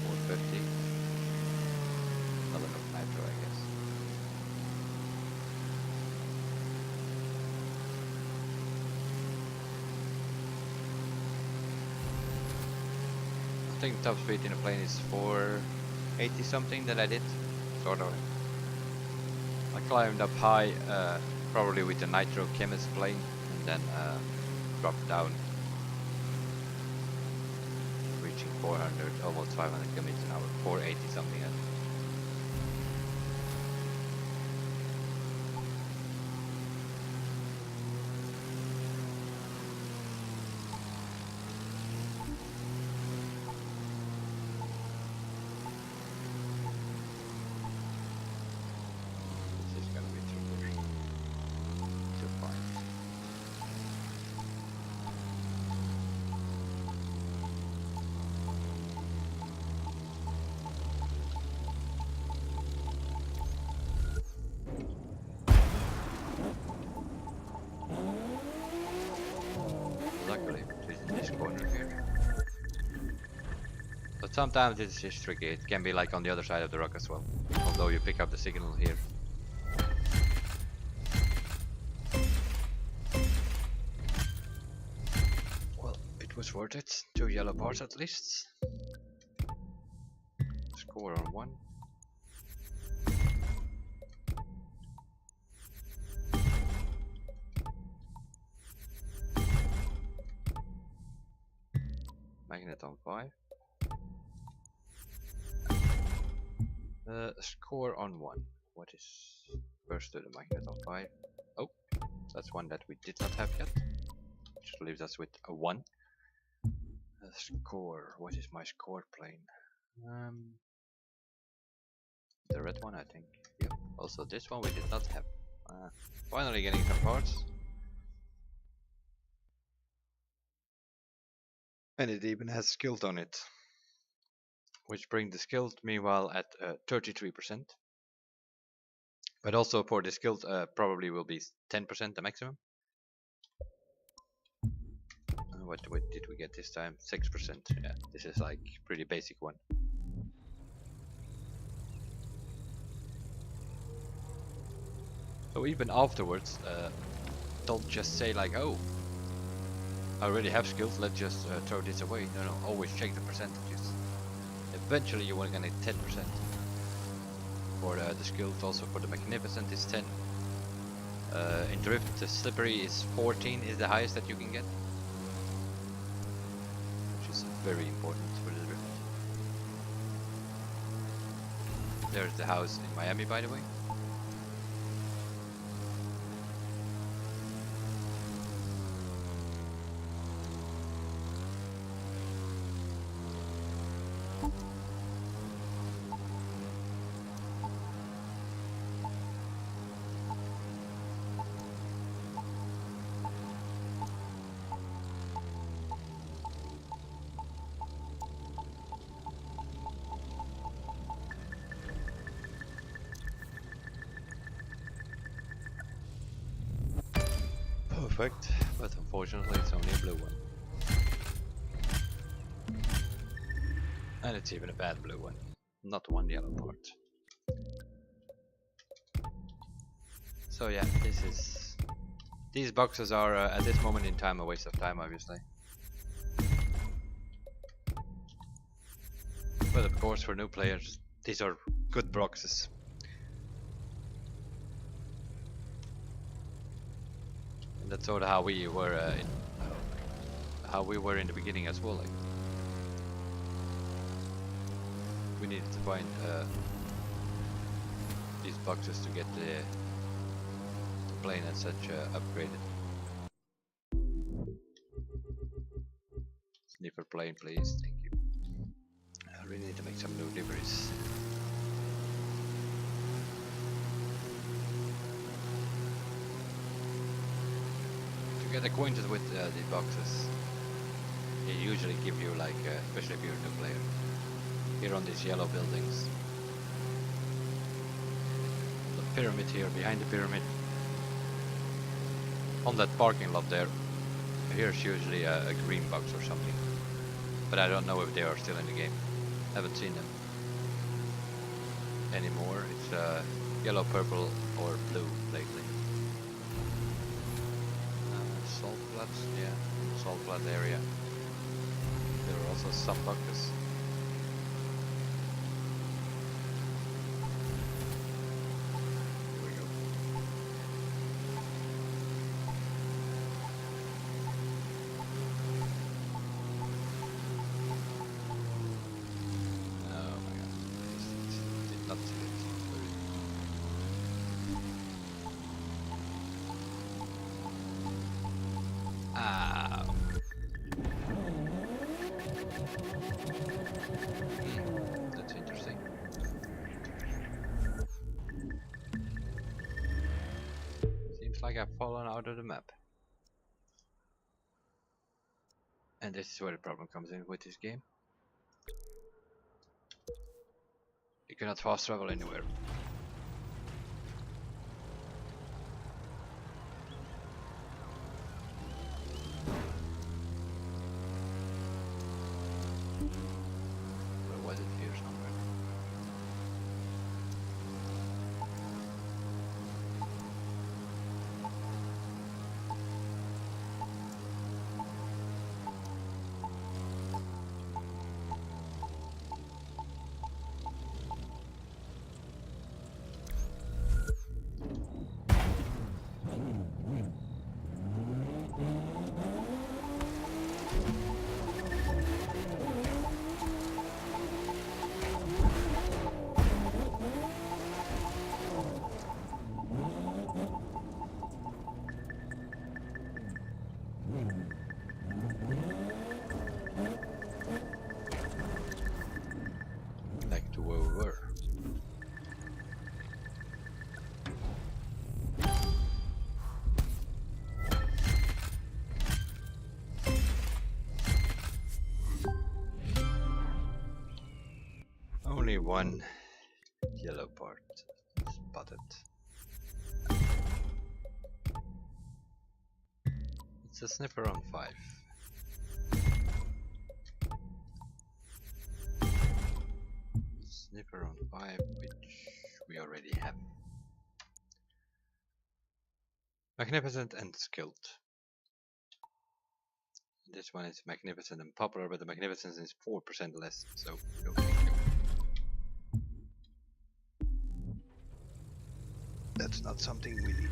A: 450. Not enough nitro, I guess. I think top speed in a plane is 480 something that I did, sort of. I climbed up high, probably with the nitro chemist plane, and then dropped down, reaching 400, almost 500 kilometers an hour, 480 something. Luckily, it's in this corner here. But sometimes it's just tricky. It can be like on the other side of the rock as well. Although you pick up the signal here. Well, it was worth it. 2 yellow bars at least. Score on 1. Magnet on 5. Score on 1. What is first to the magnet on 5? Oh, that's one that we did not have yet. Which leaves us with a 1. Score. What is my score plane? The red one, I think. Yep. Also this one we did not have. Finally getting some parts. And it even has skilled on it. Which brings the skilled meanwhile at 33%. But also for the skilled probably will be 10% the maximum. What did we get this time? 6%. Yeah, this is like pretty basic one. So even afterwards, don't just say like, oh, I already have skills, let's just throw this away. No, always check the percentages. Eventually you want to get 10%. For the skills, also for the Magnificent is 10. In Drift, the Slippery is 14, is the highest that you can get. Which is very important for the Drift. There's the house in Miami, by the way. Perfect, but unfortunately it's only a blue one. And it's even a bad blue one, not one yellow part. So yeah, these boxes are at this moment in time a waste of time, obviously. But of course for new players, these are good boxes. And that's sort of how we were in the beginning as well. Like, we needed to find these boxes to get the plane and such upgraded. Sniffer plane, please. Thank you. I really need to make some new liveries. To get acquainted with the boxes, they usually give you like, especially if you're a new player, here on these yellow buildings. The pyramid here, behind the pyramid. On that parking lot there, here's usually a green box or something. But I don't know if they are still in the game. Haven't seen them anymore. It's yellow, purple or blue lately. Salt flats, yeah, salt flat area. There are also some boxes. Here we go. Oh my god, did not see it. Ah. That's interesting. Seems like I've fallen out of the map. And this is where the problem comes in with this game. You cannot fast travel anywhere. Where was it? Here somewhere. Back to where we were. Only one yellow part spotted. It's a Sniffer on 5. Sniffer on 5, which we already have. Magnificent and skilled. This one is magnificent and popular, but the magnificence is 4% less, so no thank you. That's not something we need.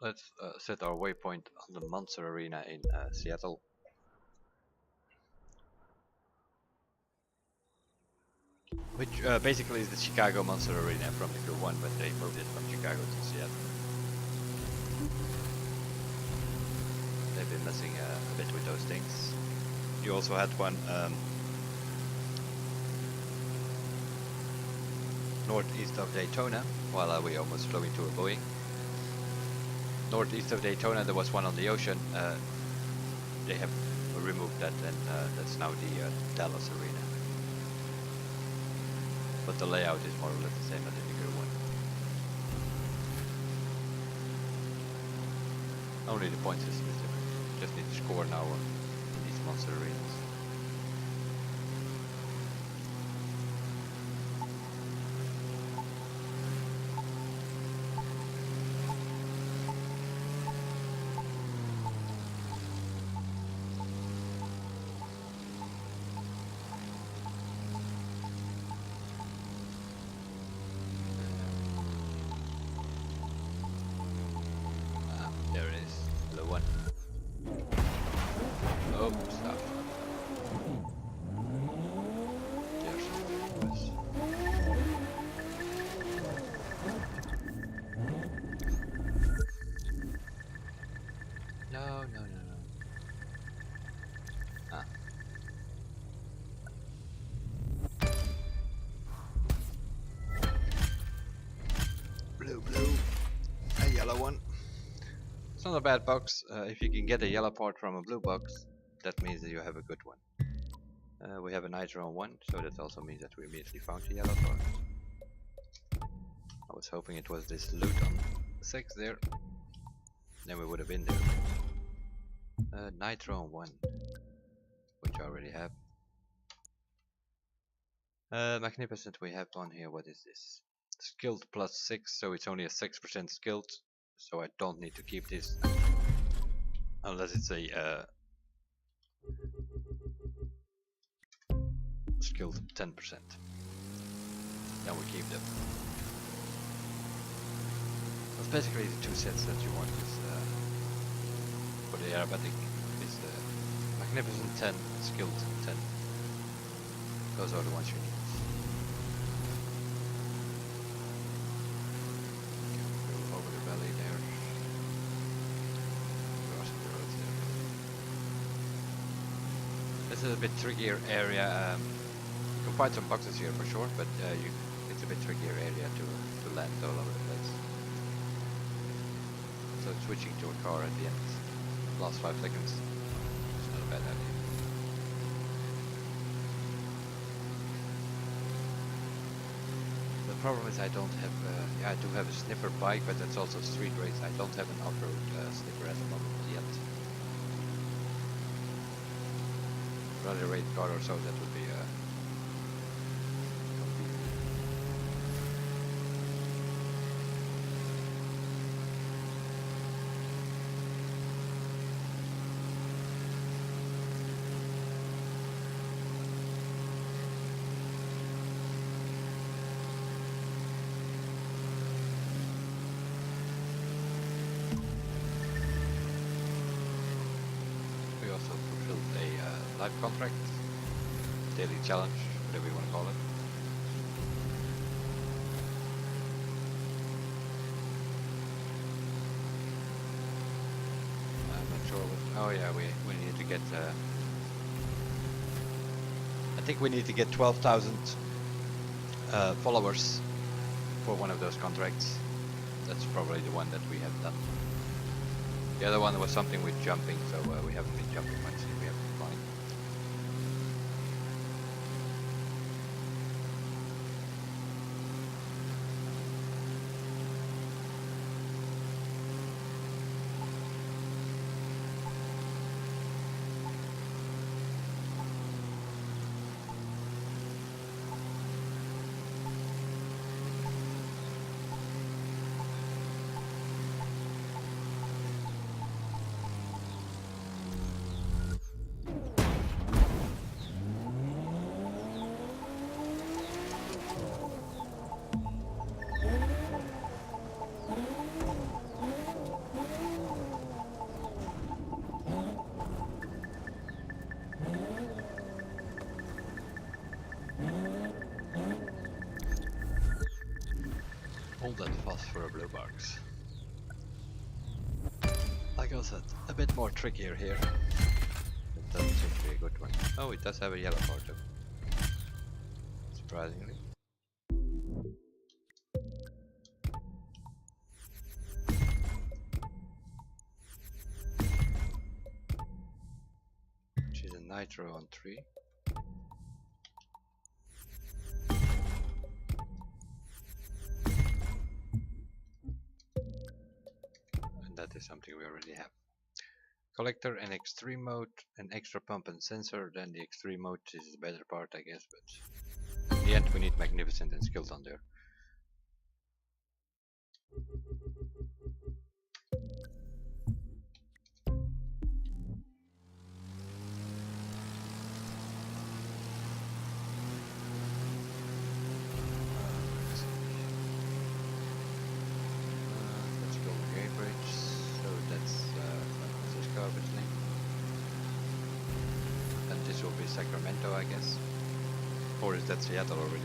A: Let's set our waypoint on the Monster Arena in Seattle. Which basically is the Chicago Monster Arena from Figure 1, but they moved it from Chicago to Seattle. They've been messing a bit with those things. You also had one northeast of Daytona, while we almost flew into a Boeing. Northeast of Daytona there was one on the ocean. They have removed that, and that's now the Dallas Arena. But the layout is more or less the same as the Figure 1. Only the point system is different. Just need to score now on these monster arenas. There it is, the one. Oh, stop. There's no. Ah. Blue. A yellow one. It's not a bad box. If you can get a yellow part from a blue box, that means that you have a good one. We have a nitro on 1, so that also means that we immediately found a yellow part. I was hoping it was this loot on 6 there. Then we would have been there. Nitro on 1, which I already have. Magnificent we have on here. What is this? Skilled plus 6, so it's only a 6% skilled. So I don't need to keep this unless it's a skilled 10%. Then we keep them. That's basically the two sets that you want is, for the aerobatic is the magnificent 10, skilled 10. Those are the ones you need. Go over the valley there. Crossing the roads there. This is a bit trickier area. You can find some boxes here for sure, but it's a bit trickier area to land all over the place. So switching to a car at the end, last 5 seconds, it's not a bad idea. The problem is I don't have, I do have a Sniffer bike, but that's also street race. I don't have an off-road Sniffer at the moment yet. Rather rate car or so, that would be live contract, daily challenge, whatever you want to call it. I'm not sure what, oh yeah, we need to get, I think we need to get 12,000 followers for one of those contracts. That's probably the one that we have done. The other one was something with jumping, so we haven't been jumping much. We have been flying. All that fuss for a blue box. Like I said, a bit more trickier here. It doesn't seem to be a good one. Oh, it does have a yellow part too. Surprisingly. Which is a nitro on 3. And that is something we already have. Collector and extreme mode, an extra pump and sensor. Then the extreme mode is the better part, I guess, but in the end we need magnificent and skilled on there. Let's go Cambridge. So that's San Francisco, obviously. And this will be Sacramento, I guess. Or is that Seattle already?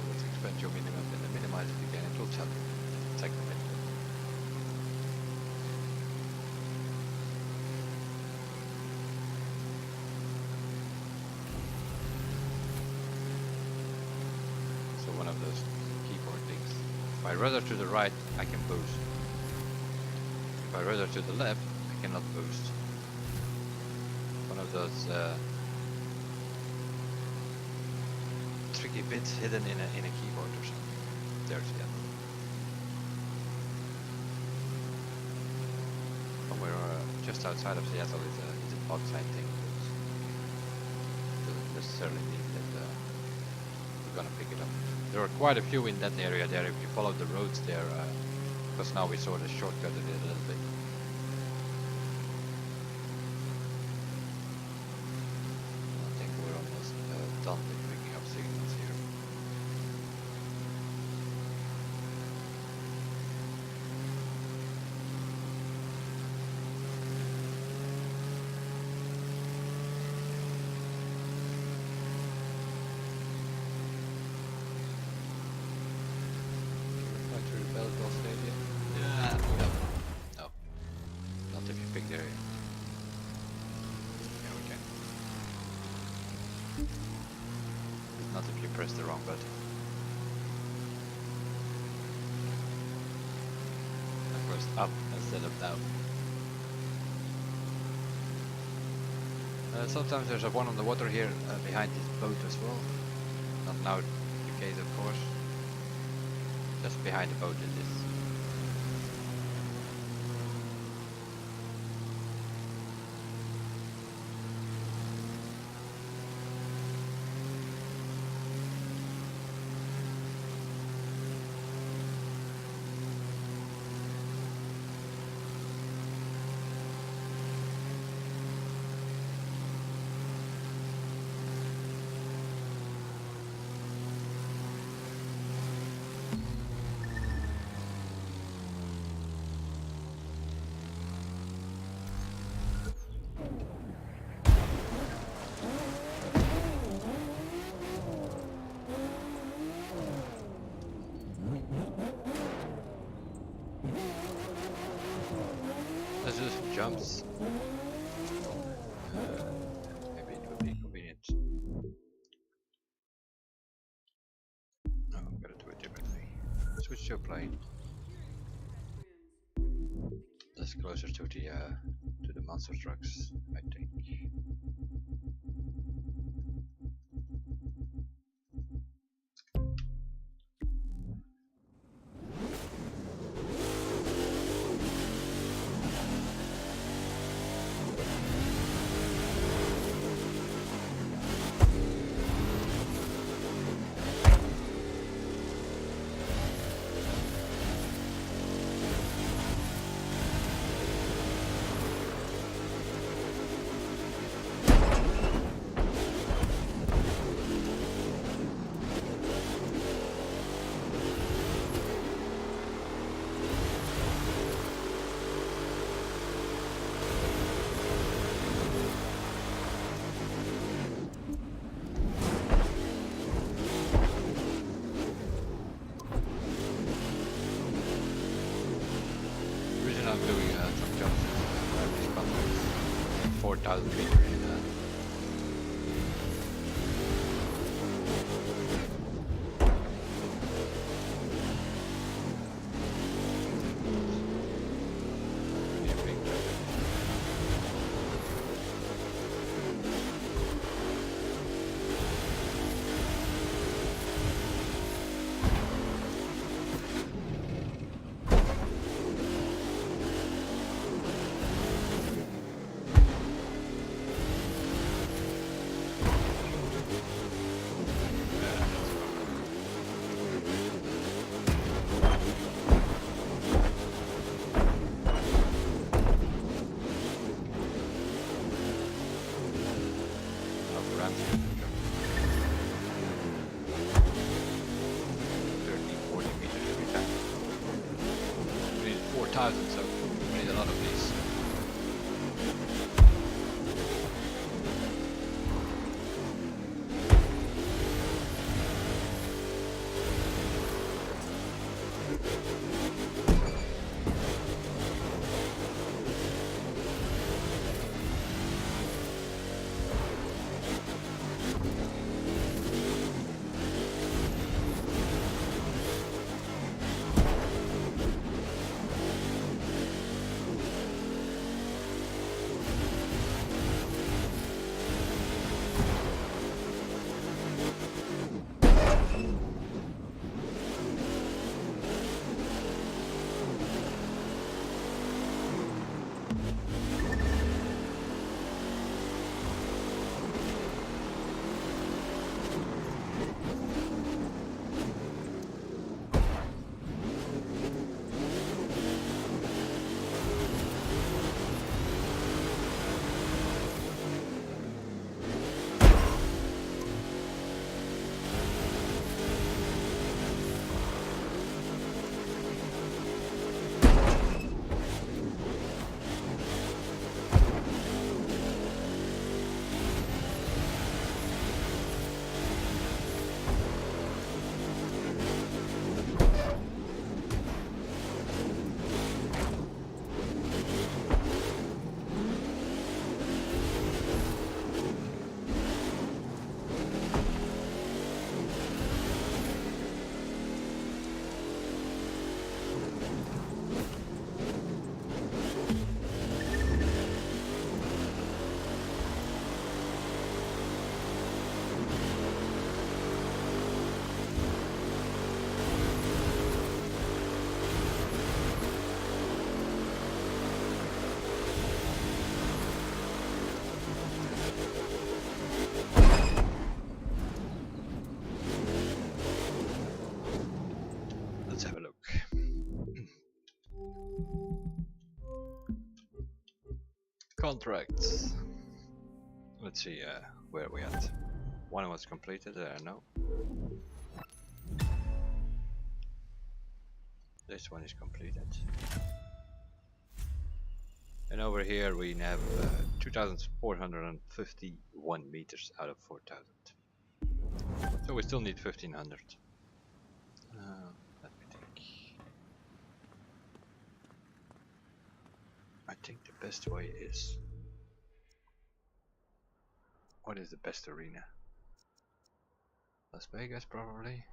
A: Let's expand your minimum and then minimize it again. It will tell you Sacramento. One of those keyboard things. If I rudder to the right, I can boost. If I rudder to the left, I cannot boost. One of those tricky bits hidden in a keyboard or something. There's the other. Somewhere just outside of Seattle is an outside thing. It doesn't necessarily mean that we're gonna pick it up. There are quite a few in that area there if you follow the roads there, because now we sort of shortcutted it a little bit. I think we're almost done with picking up signals here. No. Not if you pick the area. Yeah, we can. Not if you press the wrong button. I pressed up instead of down. Sometimes there's a one on the water here behind this boat as well. Not now the case, of course. Just behind the boat it is. still playing. That's closer to the monster trucks, I think. I'm doing some jumps this contract 4,000 meters in so we need a lot of these. Let's have a look. Contracts. Let's see where we at. One was completed, no. This one is completed. And over here we have 2,451 meters out of 4,000. So we still need 1,500. Let me think. I think the best way is... What is the best arena? Las Vegas, probably.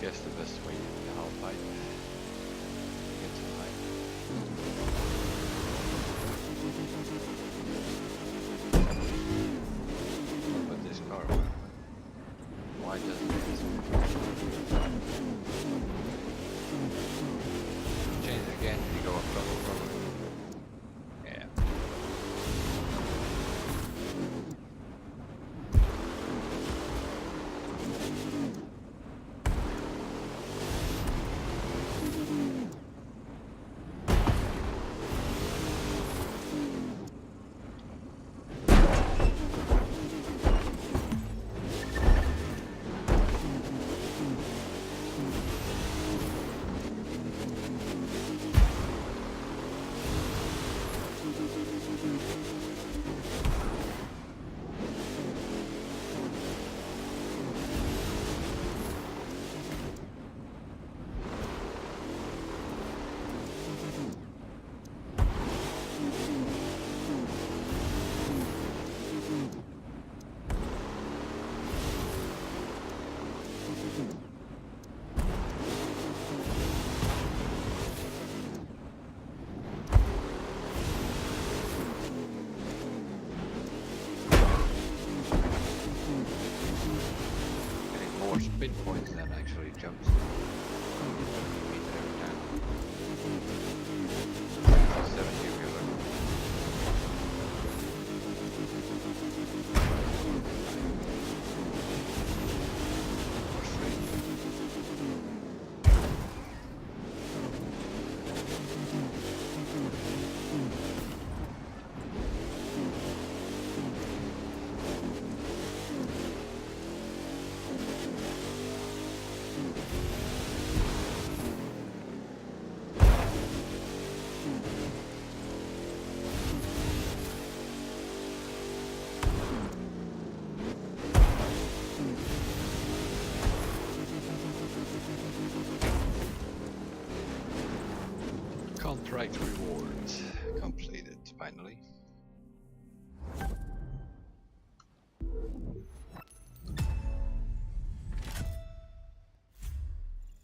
A: guess the best way to half pipe. Get some pipe. Put this car on. Why doesn't it? Change it again, you go up double. Yeah. Spin points than actually jumps. 70 if you're lucky. Or straight. Contract rewards completed finally.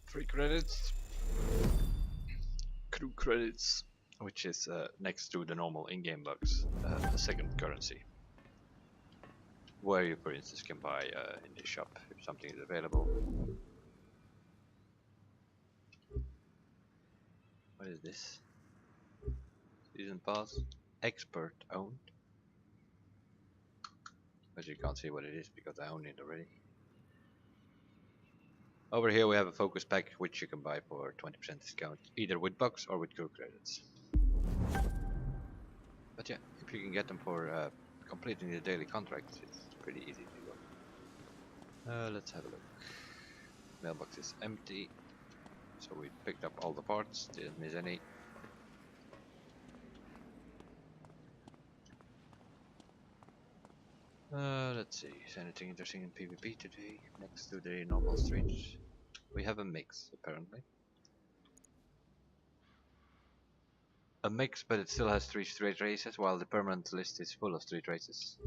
A: Free credits, crew credits, which is next to the normal in-game bucks, a second currency, where you, for instance, can buy in the shop if something is available. What is this? Season pass, expert owned. But you can't see what it is because I own it already. Over here we have a focus pack which you can buy for 20% discount, either with bucks or with crew credits. But yeah, if you can get them for completing the daily contracts, it's pretty easy to go. Let's have a look. Mailbox is empty, so we picked up all the parts, didn't miss any. Let's see, is anything interesting in PvP today? Next to the normal streets, we have a mix apparently. A mix, but it still has 3 street races, while the permanent list is full of street races.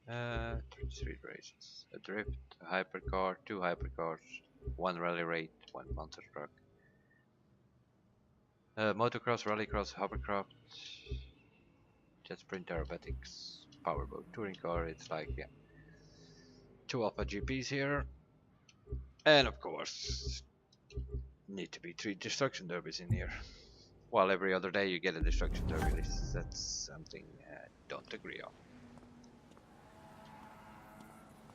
A: 3 street races. A drift, a hypercar, 2 hypercars, 1 rally raid, 1 monster truck. Motocross, rallycross, hovercraft, jet sprint aerobatics, powerboat, touring car. It's like, yeah, 2 alpha GPs here. And of course, need to be 3 destruction derbies in here. While every other day you get a destruction derby list. That's something I don't agree on.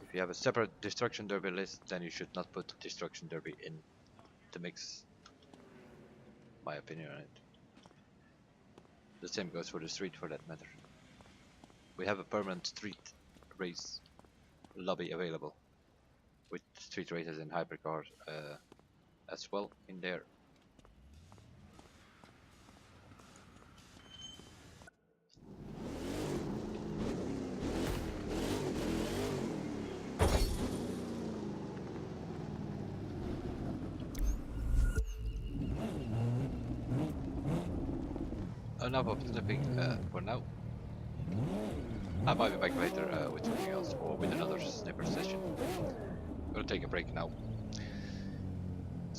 A: If you have a separate destruction derby list, then you should not put destruction derby in the mix. My opinion on it. The same goes for the street for that matter. We have a permanent street race lobby available with street races and hypercars as well in there. Enough of sniffing for now. I might be back later with something else or with another sniffer session. I'm gonna take a break now.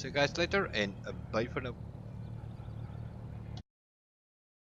A: See you guys later, and bye for now.